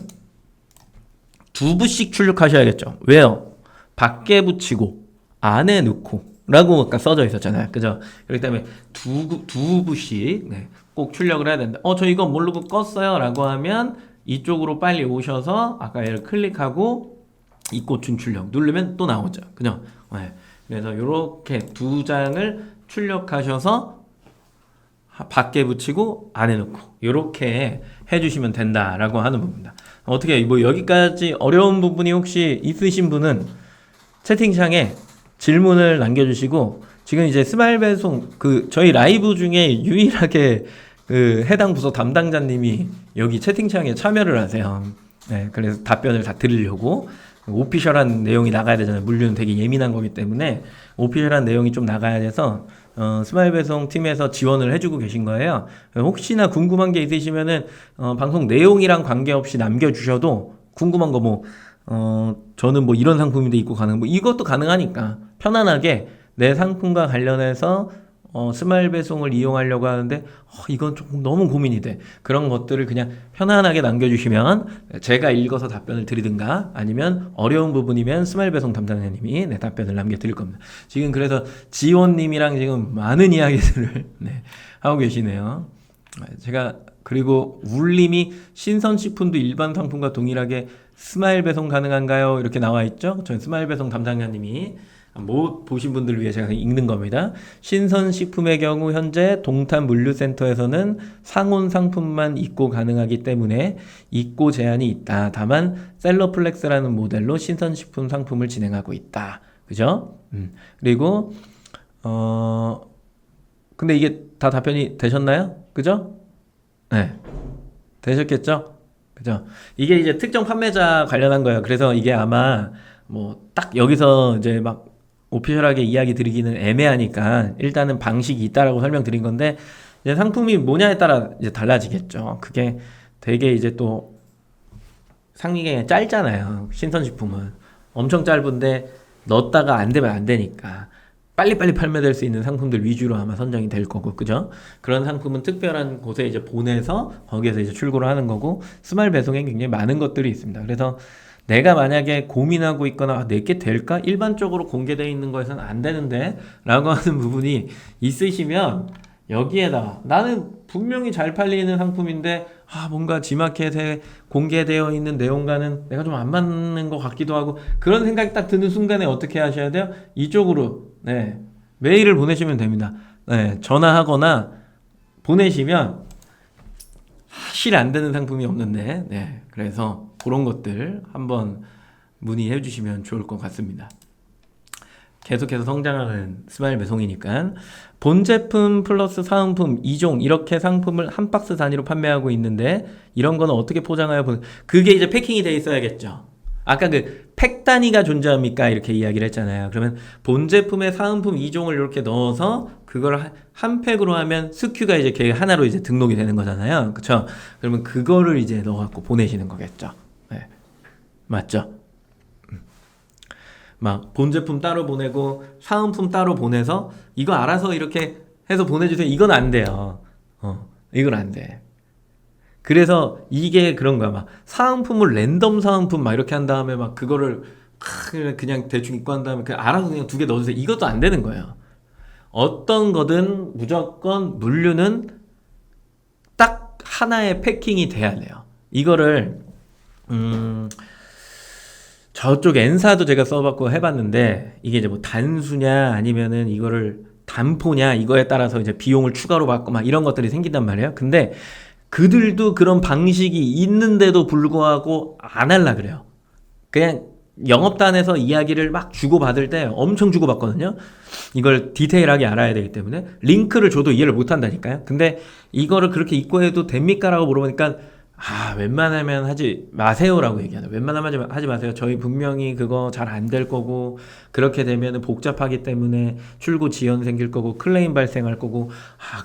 2부씩 출력하셔야겠죠. 왜요? 밖에 붙이고 안에 넣고 라고 아까 써져 있었잖아요. 그죠? 그렇기 때문에 두 부씩 꼭 출력을 해야 된다. 저 이거 모르고 껐어요 라고 하면 이쪽으로 빨리 오셔서 아까 얘를 클릭하고 입고증 출력 누르면 또 나오죠. 그죠? 그래서 이렇게 2장을 출력하셔서 밖에 붙이고 안에 넣고 이렇게 해주시면 된다라고 하는 부분입니다. 어떻게 뭐 여기까지 어려운 부분이 혹시 있으신 분은 채팅창에 질문을 남겨주시고 지금 이제 스마일 배송 저희 라이브 중에 유일하게 해당 부서 담당자님이 여기 채팅창에 참여를 하세요. 네, 그래서 답변을 다 드리려고 오피셜한 내용이 나가야 되잖아요. 물류는 되게 예민한 거기 때문에 오피셜한 내용이 좀 나가야 돼서 스마일 배송 팀에서 지원을 해주고 계신 거예요. 혹시나 궁금한 게 있으시면은 방송 내용이랑 관계없이 남겨주셔도 궁금한 거 뭐 저는 뭐 이런 상품인데 입고 가능 뭐 이것도 가능하니까 편안하게 내 상품과 관련해서 스마일 배송을 이용하려고 하는데 이건 조금 너무 고민이 돼. 그런 것들을 그냥 편안하게 남겨주시면 제가 읽어서 답변을 드리든가 아니면 어려운 부분이면 스마일 배송 담당자님이 답변을 남겨드릴 겁니다. 지금 그래서 지원님이랑 지금 많은 이야기들을 하고 계시네요. 제가 그리고 울림이 신선식품도 일반 상품과 동일하게 스마일 배송 가능한가요? 이렇게 나와 있죠. 저희 스마일 배송 담당자님이 못 보신 분들을 위해 제가 읽는 겁니다. 신선식품의 경우 현재 동탄물류센터에서는 상온 상품만 입고 가능하기 때문에 입고 제한이 있다. 다만 셀러플렉스라는 모델로 신선식품 상품을 진행하고 있다. 그죠? 그리고 근데 이게 다 답변이 되셨나요? 그죠? 네. 되셨겠죠? 그죠? 이게 이제 특정 판매자 관련한 거예요. 그래서 이게 아마 뭐 딱 여기서 이제 막 오피셜하게 이야기 드리기는 애매하니까 일단은 방식이 있다라고 설명드린 건데, 이제 상품이 뭐냐에 따라 이제 달라지겠죠. 그게 되게 이제 또 상위가 짧잖아요. 신선식품은 엄청 짧은데 넣었다가 안 되면 안 되니까 빨리빨리 판매될 수 있는 상품들 위주로 아마 선정이 될 거고, 그죠? 그런 상품은 특별한 곳에 이제 보내서 거기에서 이제 출고를 하는 거고, 스마일 배송에 굉장히 많은 것들이 있습니다. 그래서 내가 만약에 고민하고 있거나 내게 될까? 일반적으로 공개되어 있는 거에서는 안 되는데 라고 하는 부분이 있으시면, 여기에다가 나는 분명히 잘 팔리는 상품인데 뭔가 G마켓에 공개되어 있는 내용과는 내가 좀 안 맞는 것 같기도 하고, 그런 생각이 딱 드는 순간에 어떻게 하셔야 돼요? 이쪽으로 메일을 보내시면 됩니다. 전화하거나 보내시면 사실 안 되는 상품이 없는데, 그래서 그런 것들 한번 문의해 주시면 좋을 것 같습니다. 계속해서 성장하는 스마일 배송이니까. 본 제품 플러스 사은품 2종 이렇게 상품을 한 박스 단위로 판매하고 있는데, 이런 거는 어떻게 포장하여 그게 이제 패킹이 돼 있어야겠죠. 아까 그 팩 단위가 존재합니까? 이렇게 이야기를 했잖아요. 그러면 본 제품에 사은품 2종을 이렇게 넣어서 그걸 한 팩으로 하면 스큐가 이제 걔 하나로 이제 등록이 되는 거잖아요. 그쵸? 그러면 그거를 이제 넣어갖고 보내시는 거겠죠. 네. 맞죠? 막 본 제품 따로 보내고 사은품 따로 보내서 이거 알아서 이렇게 해서 보내주세요. 이건 안 돼요. 이건 안 돼. 그래서 이게 그런 거야. 막 사은품을 랜덤 사은품 막 이렇게 한 다음에 막 그거를 그냥 대충 입고 한 다음에 그냥 알아서 그냥 2개 넣어주세요. 이것도 안 되는 거예요. 어떤 거든 무조건 물류는 딱 하나의 패킹이 돼야 돼요. 이거를 저쪽 N사도 제가 써봤고 해봤는데, 이게 이제 뭐 단수냐 아니면은 이거를 단포냐 이거에 따라서 이제 비용을 추가로 받고 막 이런 것들이 생긴단 말이에요. 근데 그들도 그런 방식이 있는데도 불구하고 안 할라 그래요. 그냥 영업단에서 이야기를 막 주고받을 때 엄청 주고받거든요. 이걸 디테일하게 알아야 되기 때문에 링크를 줘도 이해를 못 한다니까요. 근데 이거를 그렇게 입고 해도 됩니까? 라고 물어보니까 웬만하면 하지 마세요라고 얘기하죠. 웬만하면 하지 마세요. 저희 분명히 그거 잘 안 될 거고, 그렇게 되면 복잡하기 때문에 출고 지연 생길 거고 클레임 발생할 거고,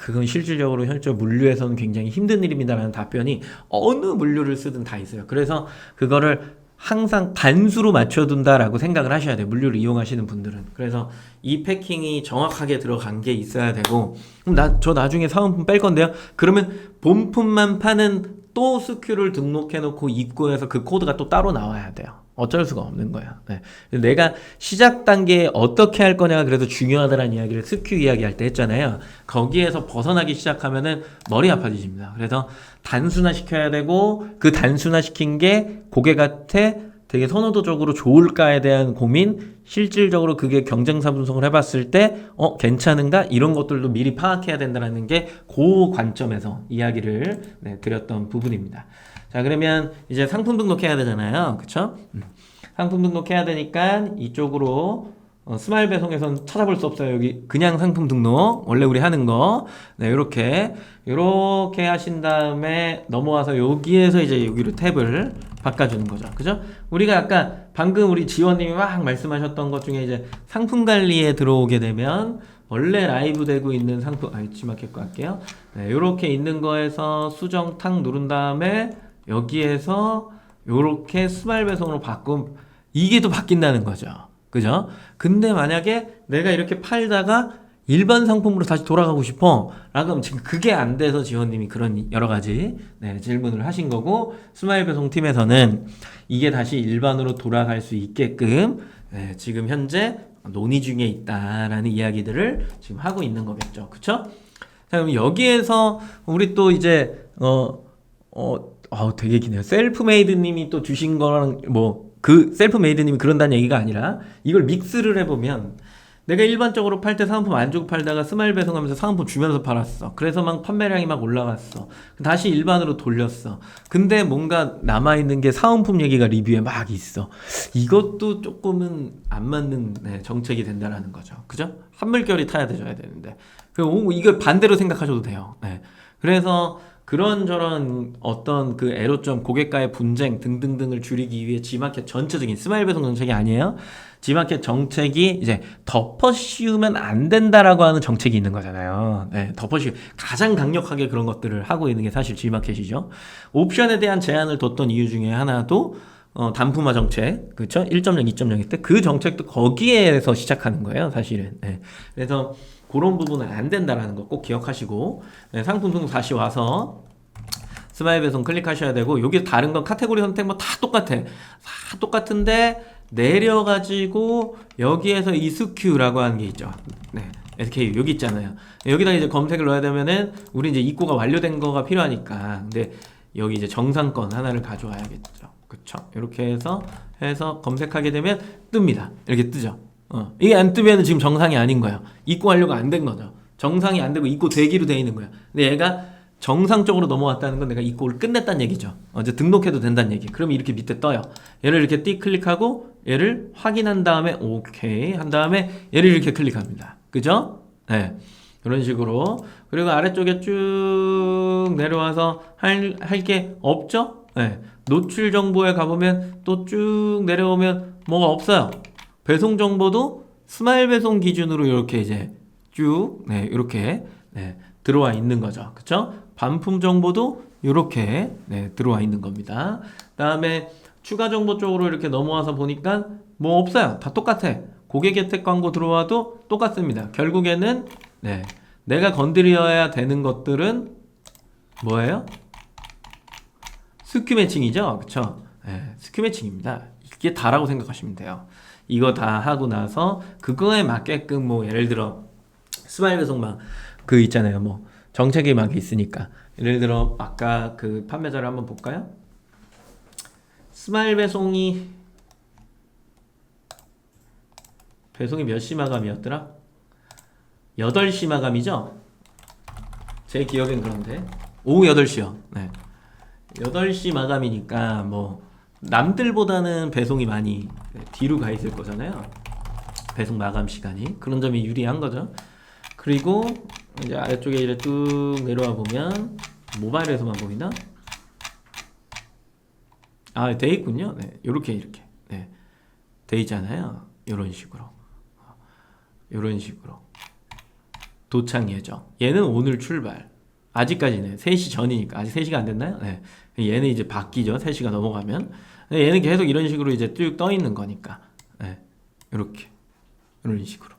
그건 실질적으로 현재 물류에서는 굉장히 힘든 일입니다라는 답변이 어느 물류를 쓰든 다 있어요. 그래서 그거를 항상 단수로 맞춰둔다라고 생각을 하셔야 돼요. 물류를 이용하시는 분들은. 그래서 이 패킹이 정확하게 들어간 게 있어야 되고, 그럼 저 나중에 사은품 뺄 건데요. 그러면 본품만 파는 또 스큐를 등록해놓고 입고해서 그 코드가 또 따로 나와야 돼요. 어쩔 수가 없는 거야. 내가 시작 단계에 어떻게 할 거냐가 그래도 중요하다라는 이야기를 스큐 이야기할 때 했잖아요. 거기에서 벗어나기 시작하면은 머리 아파지십니다. 그래서 단순화 시켜야 되고, 그 단순화 시킨 게 고객한테 되게 선호도적으로 좋을까에 대한 고민, 실질적으로 그게 경쟁사 분석을 해봤을 때 괜찮은가? 이런 것들도 미리 파악해야 된다는 게 그 관점에서 이야기를 드렸던 부분입니다. 자, 그러면 이제 상품 등록해야 되잖아요. 그쵸? 상품 등록해야 되니까 이쪽으로 스마일 배송에서는 찾아볼 수 없어요. 여기 그냥 상품 등록 원래 우리 하는 거 요렇게 하신 다음에 넘어와서 여기에서 이제 여기로 탭을 바꿔주는 거죠. 그죠? 우리가 아까 방금 우리 지원님이 막 말씀하셨던 것 중에 이제 상품 관리에 들어오게 되면 원래 라이브 되고 있는 상품, G마켓 거 할게요. 요렇게 있는 거에서 수정 탁 누른 다음에 여기에서 요렇게 스마일 배송으로 바꿈, 이게 또 바뀐다는 거죠. 그죠? 근데 만약에 내가 이렇게 팔다가 일반 상품으로 다시 돌아가고 싶어 라고 지금 그게 안 돼서 지원님이 그런 여러 가지 질문을 하신 거고, 스마일 배송 팀에서는 이게 다시 일반으로 돌아갈 수 있게끔 지금 현재 논의 중에 있다라는 이야기들을 지금 하고 있는 거겠죠. 그쵸? 자, 그럼 여기에서 우리 또 이제 되게 기네요. 셀프메이드 님이 또 주신 거랑 뭐 그 셀프메이드님이 그런다는 얘기가 아니라 이걸 믹스를 해보면 내가 일반적으로 팔 때 사은품 안 주고 팔다가 스마일 배송하면서 사은품 주면서 팔았어. 그래서 막 판매량이 막 올라갔어. 다시 일반으로 돌렸어. 근데 뭔가 남아있는 게 사은품 얘기가 리뷰에 막 있어. 이것도 조금은 안 맞는 정책이 된다라는 거죠. 그죠? 한물결이 타야 돼줘야 되는데. 이걸 반대로 생각하셔도 돼요. 네. 그래서 그런저런 어떤 그 애로점, 고객과의 분쟁 등등등을 줄이기 위해 G마켓 전체적인 스마일 배송 정책이 아니에요. G마켓 정책이 이제 덮어씌우면 안 된다라고 하는 정책이 있는 거잖아요. 네, 가장 강력하게 그런 것들을 하고 있는 게 사실 G마켓이죠. 옵션에 대한 제한을 뒀던 이유 중에 하나도 단품화 정책, 그렇죠? 1.0, 2.0일 때 그 정책도 거기에서 시작하는 거예요, 사실은. 네. 그래서 그런 부분은 안 된다라는 거 꼭 기억하시고, 네, 상품 등록 다시 와서 스마일 배송 클릭하셔야 되고, 여기 다른 건 카테고리 선택 뭐 다 똑같아. 다 똑같은데 내려가지고 여기에서 ESQ라고 하는 게 있죠. 네, SKU 여기 있잖아요. 여기다 이제 검색을 넣어야 되면은 우리 이제 입고가 완료된 거가 필요하니까. 근데 여기 이제 정상권 하나를 가져와야겠죠. 그쵸? 이렇게 해서 검색하게 되면 뜹니다. 이렇게 뜨죠. 이게 안 뜨면 지금 정상이 아닌 거예요. 입고 완료가 안 된 거죠. 정상이 안 되고 입고 대기로 돼 있는 거예요. 근데 얘가 정상적으로 넘어왔다는 건 내가 입고를 끝냈다는 얘기죠. 이제 등록해도 된다는 얘기. 그럼 이렇게 밑에 떠요. 얘를 이렇게 띡 클릭하고 얘를 확인한 다음에 오케이 한 다음에 얘를 이렇게 클릭합니다. 그죠? 네. 이런 식으로. 그리고 아래쪽에 쭉 내려와서 할 게 없죠? 네. 노출 정보에 가보면 또 쭉 내려오면 뭐가 없어요. 배송 정보도 스마일 배송 기준으로 이렇게 이제 쭉, 네, 이렇게, 네, 들어와 있는 거죠. 그쵸? 반품 정보도 이렇게, 네, 들어와 있는 겁니다. 다음에 추가 정보 쪽으로 이렇게 넘어와서 보니까 뭐 없어요. 다 똑같아. 고객 혜택 광고 들어와도 똑같습니다. 결국에는, 네, 내가 건드려야 되는 것들은 뭐예요? 스큐 매칭이죠. 그쵸? 네, 스큐 매칭입니다. 이게 다라고 생각하시면 돼요. 이거 다 하고 나서 그거에 맞게끔 뭐 예를 들어 스마일 배송망 그 있잖아요. 뭐 정책이 막 있으니까 예를 들어 아까 그 판매자를 한번 볼까요? 스마일 배송이 몇 시 마감이었더라? 8시 마감이죠? 제 기억엔 그런데 오후 8시요. 네. 8시 마감이니까 뭐 남들보다는 배송이 많이 뒤로 가 있을 거잖아요. 배송 마감 시간이. 그런 점이 유리한 거죠. 그리고 이제 아래쪽에 이제 쭉 내려와 보면 모바일에서만 보이나? 아, 돼 있군요. 네. 이렇게 네. 돼 있잖아요. 이런 식으로. 도착 예정. 얘는 오늘 출발. 아직까지는 3시 전이니까 아직 3시가 안 됐나요? 네. 얘는 이제 바뀌죠. 3시가 넘어가면. 얘는 계속 이런 식으로 이제 쭉 떠 있는 거니까. 네. 이렇게. 이런 식으로.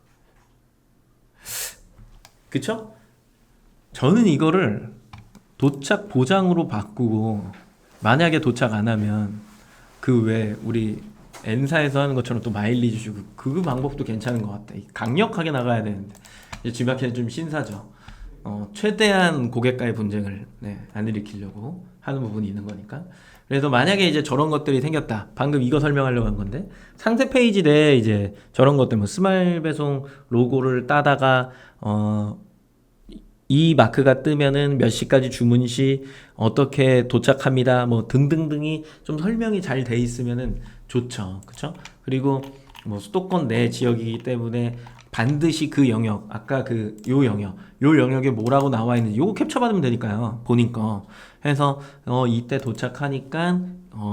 그쵸? 저는 이거를 도착 보장으로 바꾸고 만약에 도착 안 하면 그 왜 우리 N사에서 하는 것처럼 또 마일리지 주고 그 방법도 괜찮은 것 같아. 강력하게 나가야 되는데 이제 G마켓은 좀 신사죠. 최대한 고객과의 분쟁을 안 일으키려고 하는 부분이 있는 거니까. 그래서 만약에 이제 저런 것들이 생겼다. 방금 이거 설명하려고 한 건데 상세 페이지 내에 이제 저런 것들 뭐 스마일 배송 로고를 따다가 이 마크가 뜨면은 몇 시까지 주문 시 어떻게 도착합니다. 뭐 등등등이 좀 설명이 잘 돼 있으면은 좋죠. 그쵸? 그리고 뭐 수도권 내 지역이기 때문에 반드시 그 영역, 아까 요 영역에 뭐라고 나와 있는지 요거 캡처 받으면 되니까요. 본인 거. 해서 이때 도착하니까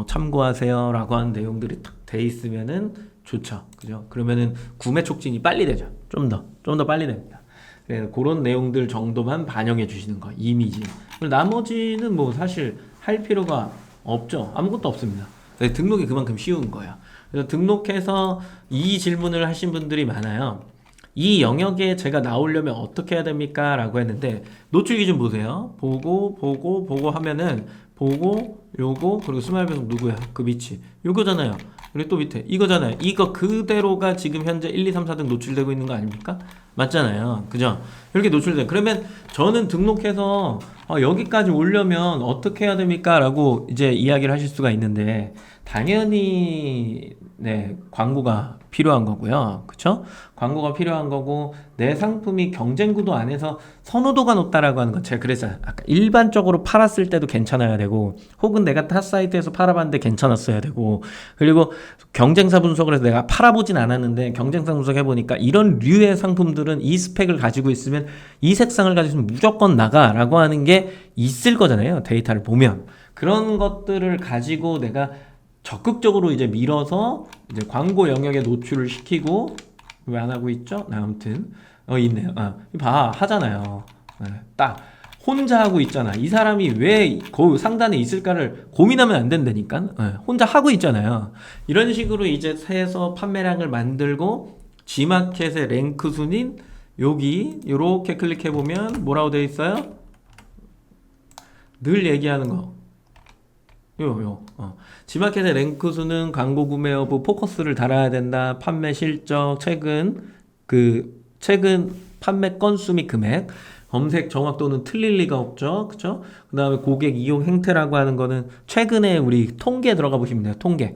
참고하세요 라고 하는 내용들이 딱 돼 있으면은 좋죠. 그죠? 그러면은 구매 촉진이 빨리 되죠. 좀 더 빨리 됩니다. 그래서 그런 내용들 정도만 반영해 주시는 거, 이미지. 그리고 나머지는 뭐 사실 할 필요가 없죠. 아무것도 없습니다. 등록이 그만큼 쉬운 거예요. 그래서 등록해서 이 질문을 하신 분들이 많아요. 이 영역에 제가 나오려면 어떻게 해야 됩니까? 라고 했는데 노출 기준 보세요. 보고 하면은 보고 요거 그리고 스마일 배송 누구야? 그 위치 요거잖아요. 그리고 또 밑에 이거잖아요. 이거 그대로가 지금 현재 1, 2, 3, 4등 노출되고 있는 거 아닙니까? 맞잖아요. 그죠? 이렇게 노출돼. 그러면 저는 등록해서 여기까지 오려면 어떻게 해야 됩니까? 라고 이제 이야기를 하실 수가 있는데 당연히 네, 광고가 필요한 거고요. 그쵸? 광고가 필요한 거고 내 상품이 경쟁 구도 안에서 선호도가 높다라고 하는 건 제가 그랬잖아요. 아까 일반적으로 팔았을 때도 괜찮아야 되고 혹은 내가 타 사이트에서 팔아봤는데 괜찮았어야 되고 그리고 경쟁사 분석을 해서 내가 팔아보진 않았는데 경쟁사 분석해보니까 이런 류의 상품들은 이 스펙을 가지고 있으면 이 색상을 가지고 있으면 무조건 나가라고 하는 게 있을 거잖아요. 데이터를 보면. 그런 것들을 가지고 내가 적극적으로 이제 밀어서 이제 광고 영역에 노출을 시키고 왜 안 하고 있죠? 아무튼 있네요. 봐 하잖아요. 네, 딱 혼자 하고 있잖아. 이 사람이 왜 그 상단에 있을까를 고민하면 안 된다니까. 네, 혼자 하고 있잖아요. 이런 식으로 이제 해서 판매량을 만들고 G마켓의 랭크 순인 여기 이렇게 클릭해 보면 뭐라고 되어 있어요? 늘 얘기하는 거. G마켓의 랭크 수는 광고 구매 여부 포커스를 달아야 된다. 판매 실적, 최근 판매 건수 및 금액, 검색 정확도는 틀릴 리가 없죠. 그쵸? 그 다음에 고객 이용 행태라고 하는 거는 최근에 우리 통계 들어가 보시면 돼요. 통계.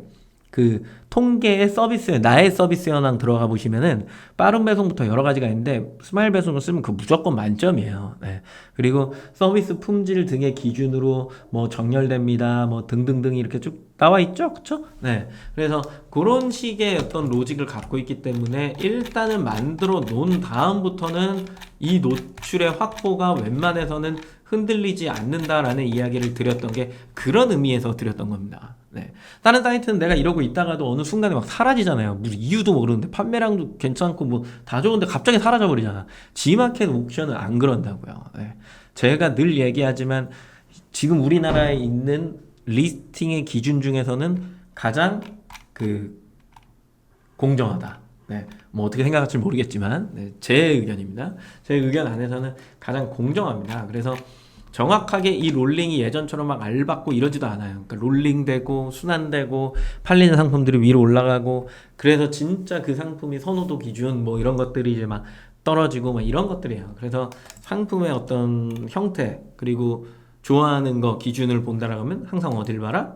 그 통계의 서비스, 나의 서비스 현황 들어가 보시면은 빠른 배송부터 여러 가지가 있는데 스마일 배송을 쓰면 그 무조건 만점이에요. 네. 그리고 서비스 품질 등의 기준으로 뭐 정렬됩니다. 뭐 등등등 이렇게 쭉 나와 있죠. 그쵸? 네. 그래서 그런 식의 어떤 로직을 갖고 있기 때문에 일단은 만들어 놓은 다음부터는 이 노출의 확보가 웬만해서는 흔들리지 않는다라는 이야기를 드렸던 게 그런 의미에서 드렸던 겁니다. 네. 다른 사이트는 내가 이러고 있다가도 어느 순간에 막 사라지잖아요. 무슨 이유도 모르는데 판매량도 괜찮고 뭐 다 좋은데 갑자기 사라져 버리잖아. G마켓 옥션은 안 그런다고요. 네. 제가 늘 얘기하지만 지금 우리나라에 있는 리스팅의 기준 중에서는 가장 공정하다. 네. 뭐 어떻게 생각할지 모르겠지만 네. 제 의견입니다. 제 의견 안에서는 가장 공정합니다. 그래서 정확하게 이 롤링이 예전처럼 막 알받고 이러지도 않아요. 그러니까 롤링되고 순환되고 팔리는 상품들이 위로 올라가고 그래서 진짜 그 상품이 선호도 기준 뭐 이런 것들이 이제 막 떨어지고 막 이런 것들이에요. 그래서 상품의 어떤 형태 그리고 좋아하는 거 기준을 본다라고 하면 항상 어딜 봐라?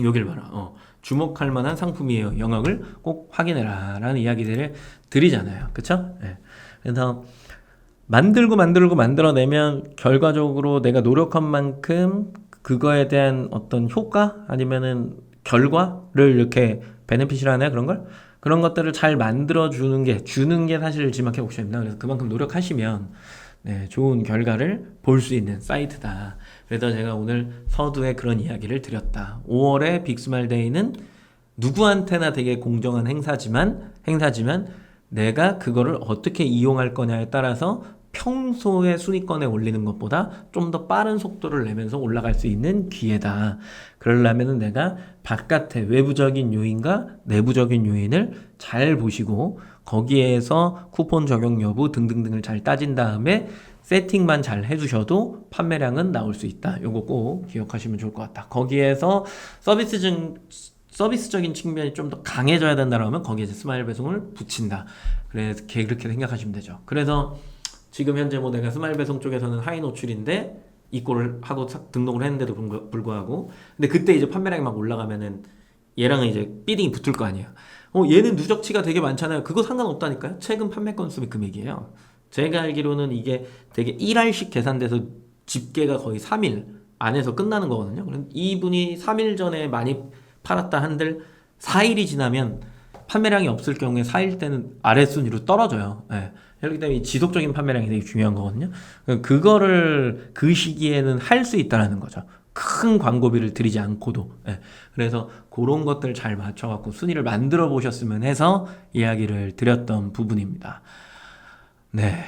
여길 봐라. 주목할 만한 상품이에요. 영역을 꼭 확인해라 라는 이야기들을 드리잖아요. 그쵸? 네. 그래서 만들어내면 결과적으로 내가 노력한 만큼 그거에 대한 어떤 효과 아니면은 결과를 이렇게 베네핏이라나 그런 걸 그런 것들을 잘 만들어 주는 게 사실 G마켓 옥션입니다. 그래서 그만큼 노력하시면 네, 좋은 결과를 볼 수 있는 사이트다. 그래서 제가 오늘 서두에 그런 이야기를 드렸다. 5월에 빅스마일 데이는 누구한테나 되게 공정한 행사지만 내가 그거를 어떻게 이용할 거냐에 따라서 평소에 순위권에 올리는 것보다 좀 더 빠른 속도를 내면서 올라갈 수 있는 기회다. 그러려면 내가 바깥의 외부적인 요인과 내부적인 요인을 잘 보시고 거기에서 쿠폰 적용 여부 등등등을 잘 따진 다음에 세팅만 잘 해주셔도 판매량은 나올 수 있다. 요거 꼭 기억하시면 좋을 것 같다. 거기에서 서비스적인 측면이 좀 더 강해져야 된다면 거기에 스마일 배송을 붙인다. 그래서 그렇게 생각하시면 되죠. 그래서 지금 현재 뭐 내가 스마일 배송 쪽에서는 하이 노출인데 입고를 하고 등록을 했는데도 불구하고 근데 그때 이제 판매량이 막 올라가면은 얘랑은 이제 비딩이 붙을 거 아니에요. 얘는 누적치가 되게 많잖아요. 그거 상관없다니까요. 최근 판매 건수의 금액이에요. 제가 알기로는 이게 되게 일할씩 계산돼서 집계가 거의 3일 안에서 끝나는 거거든요. 그럼 이분이 3일 전에 많이 팔았다 한들 4일이 지나면 판매량이 없을 경우에 4일 때는 아래순위로 떨어져요. 네. 그렇기 때문에 지속적인 판매량이 되게 중요한 거거든요. 그거를 그 시기에는 할 수 있다는 거죠. 큰 광고비를 들이지 않고도. 네. 그래서 그런 것들 잘 맞춰갖고 순위를 만들어 보셨으면 해서 이야기를 드렸던 부분입니다. 네.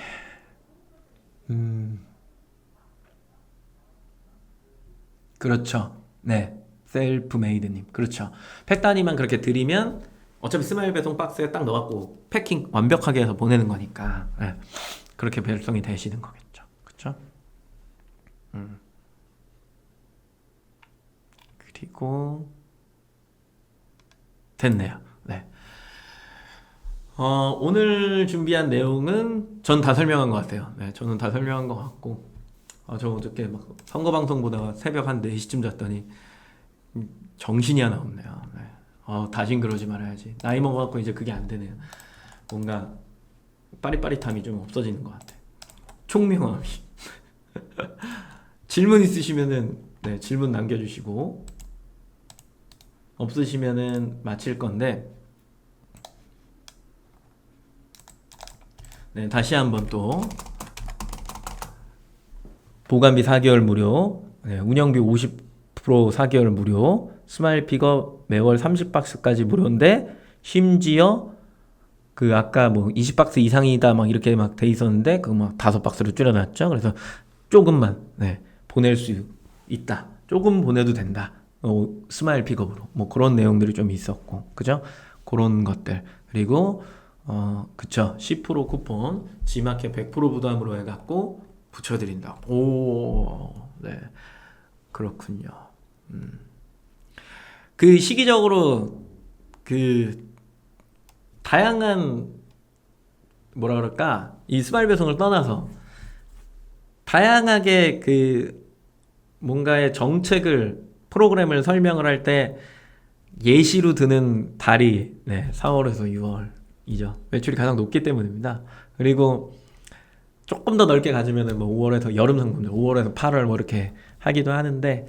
그렇죠. 네. 셀프 메이드님. 그렇죠. 팩 단위만 그렇게 드리면 어차피 스마일 배송 박스에 딱 넣어갖고 패킹 완벽하게 해서 보내는 거니까 네. 그렇게 별성이 되시는 거겠죠. 그렇죠? 그리고 됐네요. 네. 오늘 준비한 내용은 전 다 설명한 것 같아요. 네, 저는 다 설명한 것 같고, 저 어저께 막 선거 방송 보다가 새벽 한 4시쯤 잤더니 정신이 하나 없네요. 네. 다신 그러지 말아야지. 나이 먹어갖고 이제 그게 안 되네요. 뭔가 빠릿빠릿함이 좀 없어지는 것 같아. 총명함이. 질문 있으시면은 네, 질문 남겨주시고, 없으시면은 마칠 건데, 네, 다시 한번 또 보관비 4개월 무료, 네, 운영비 50% 4개월 무료, 스마일 픽업 매월 30박스까지 무료인데, 심지어 그 아까 뭐 20박스 이상이다 막 이렇게 막 돼 있었는데 그거 막 5박스로 줄여놨죠. 그래서 조금만 네, 보낼 수 있다. 조금 보내도 된다. 스마일 픽업으로 뭐 그런 내용들이 좀 있었고, 그죠? 그런 것들. 그리고 그쵸, 10% 쿠폰 G마켓 100% 부담으로 해갖고 붙여드린다. 오, 네, 그렇군요. 그 시기적으로 그 다양한 뭐라 그럴까, 이 스마일 배송을 떠나서 다양하게 그 뭔가의 정책을, 프로그램을 설명을 할 때 예시로 드는 달이 네, 4월에서 6월이죠. 매출이 가장 높기 때문입니다. 그리고 조금 더 넓게 가지면은 뭐 5월에서 여름 상품들, 5월에서 8월 뭐 이렇게 하기도 하는데,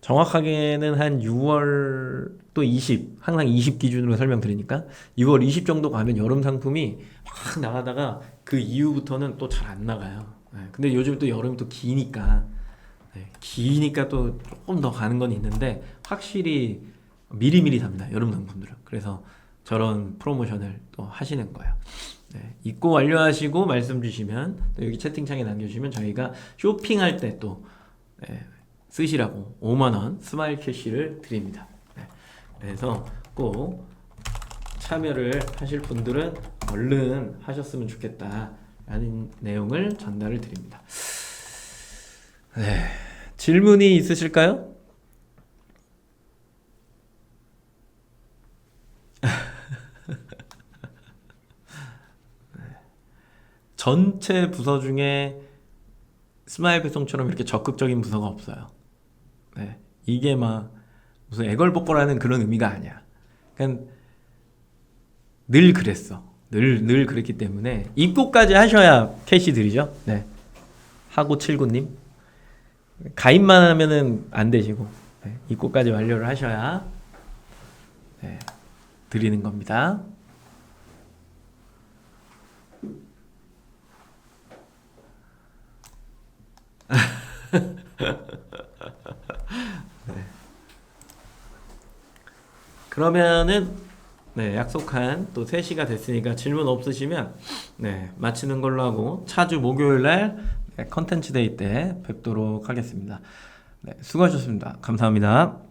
정확하게는 한 6월 또 20, 항상 20 기준으로 설명드리니까 6월 20 정도 가면 여름 상품이 확 나가다가 그 이후부터는 또 잘 안 나가요. 네, 근데 요즘 또 여름이 또 기니까, 네, 기니까 또 조금 더 가는 건 있는데, 확실히 미리미리 삽니다, 여름 상품들은. 그래서 저런 프로모션을 또 하시는 거예요. 네, 입고 완료하시고 말씀 주시면, 또 여기 채팅창에 남겨주시면 저희가 쇼핑할 때 또 쓰시라고 5만원 스마일 캐시를 드립니다. 네, 그래서 꼭 참여를 하실 분들은 얼른 하셨으면 좋겠다 라는 내용을 전달을 드립니다. 네, 질문이 있으실까요? 전체 부서 중에 스마일 배송처럼 이렇게 적극적인 부서가 없어요. 네, 이게 막 무슨 애걸복걸하는 그런 의미가 아니야. 그냥 늘 그랬어. 늘 그랬기 때문에 입고까지 하셔야 캐시 드리죠. 네, 하고 79님 가입만 하면은 안 되시고, 네, 입고까지 완료를 하셔야 네, 드리는 겁니다. 그러면은 네, 약속한 또 3시가 됐으니까 질문 없으시면 네, 마치는 걸로 하고 차주 목요일날 네, 컨텐츠 데이 때 뵙도록 하겠습니다. 네, 수고하셨습니다. 감사합니다.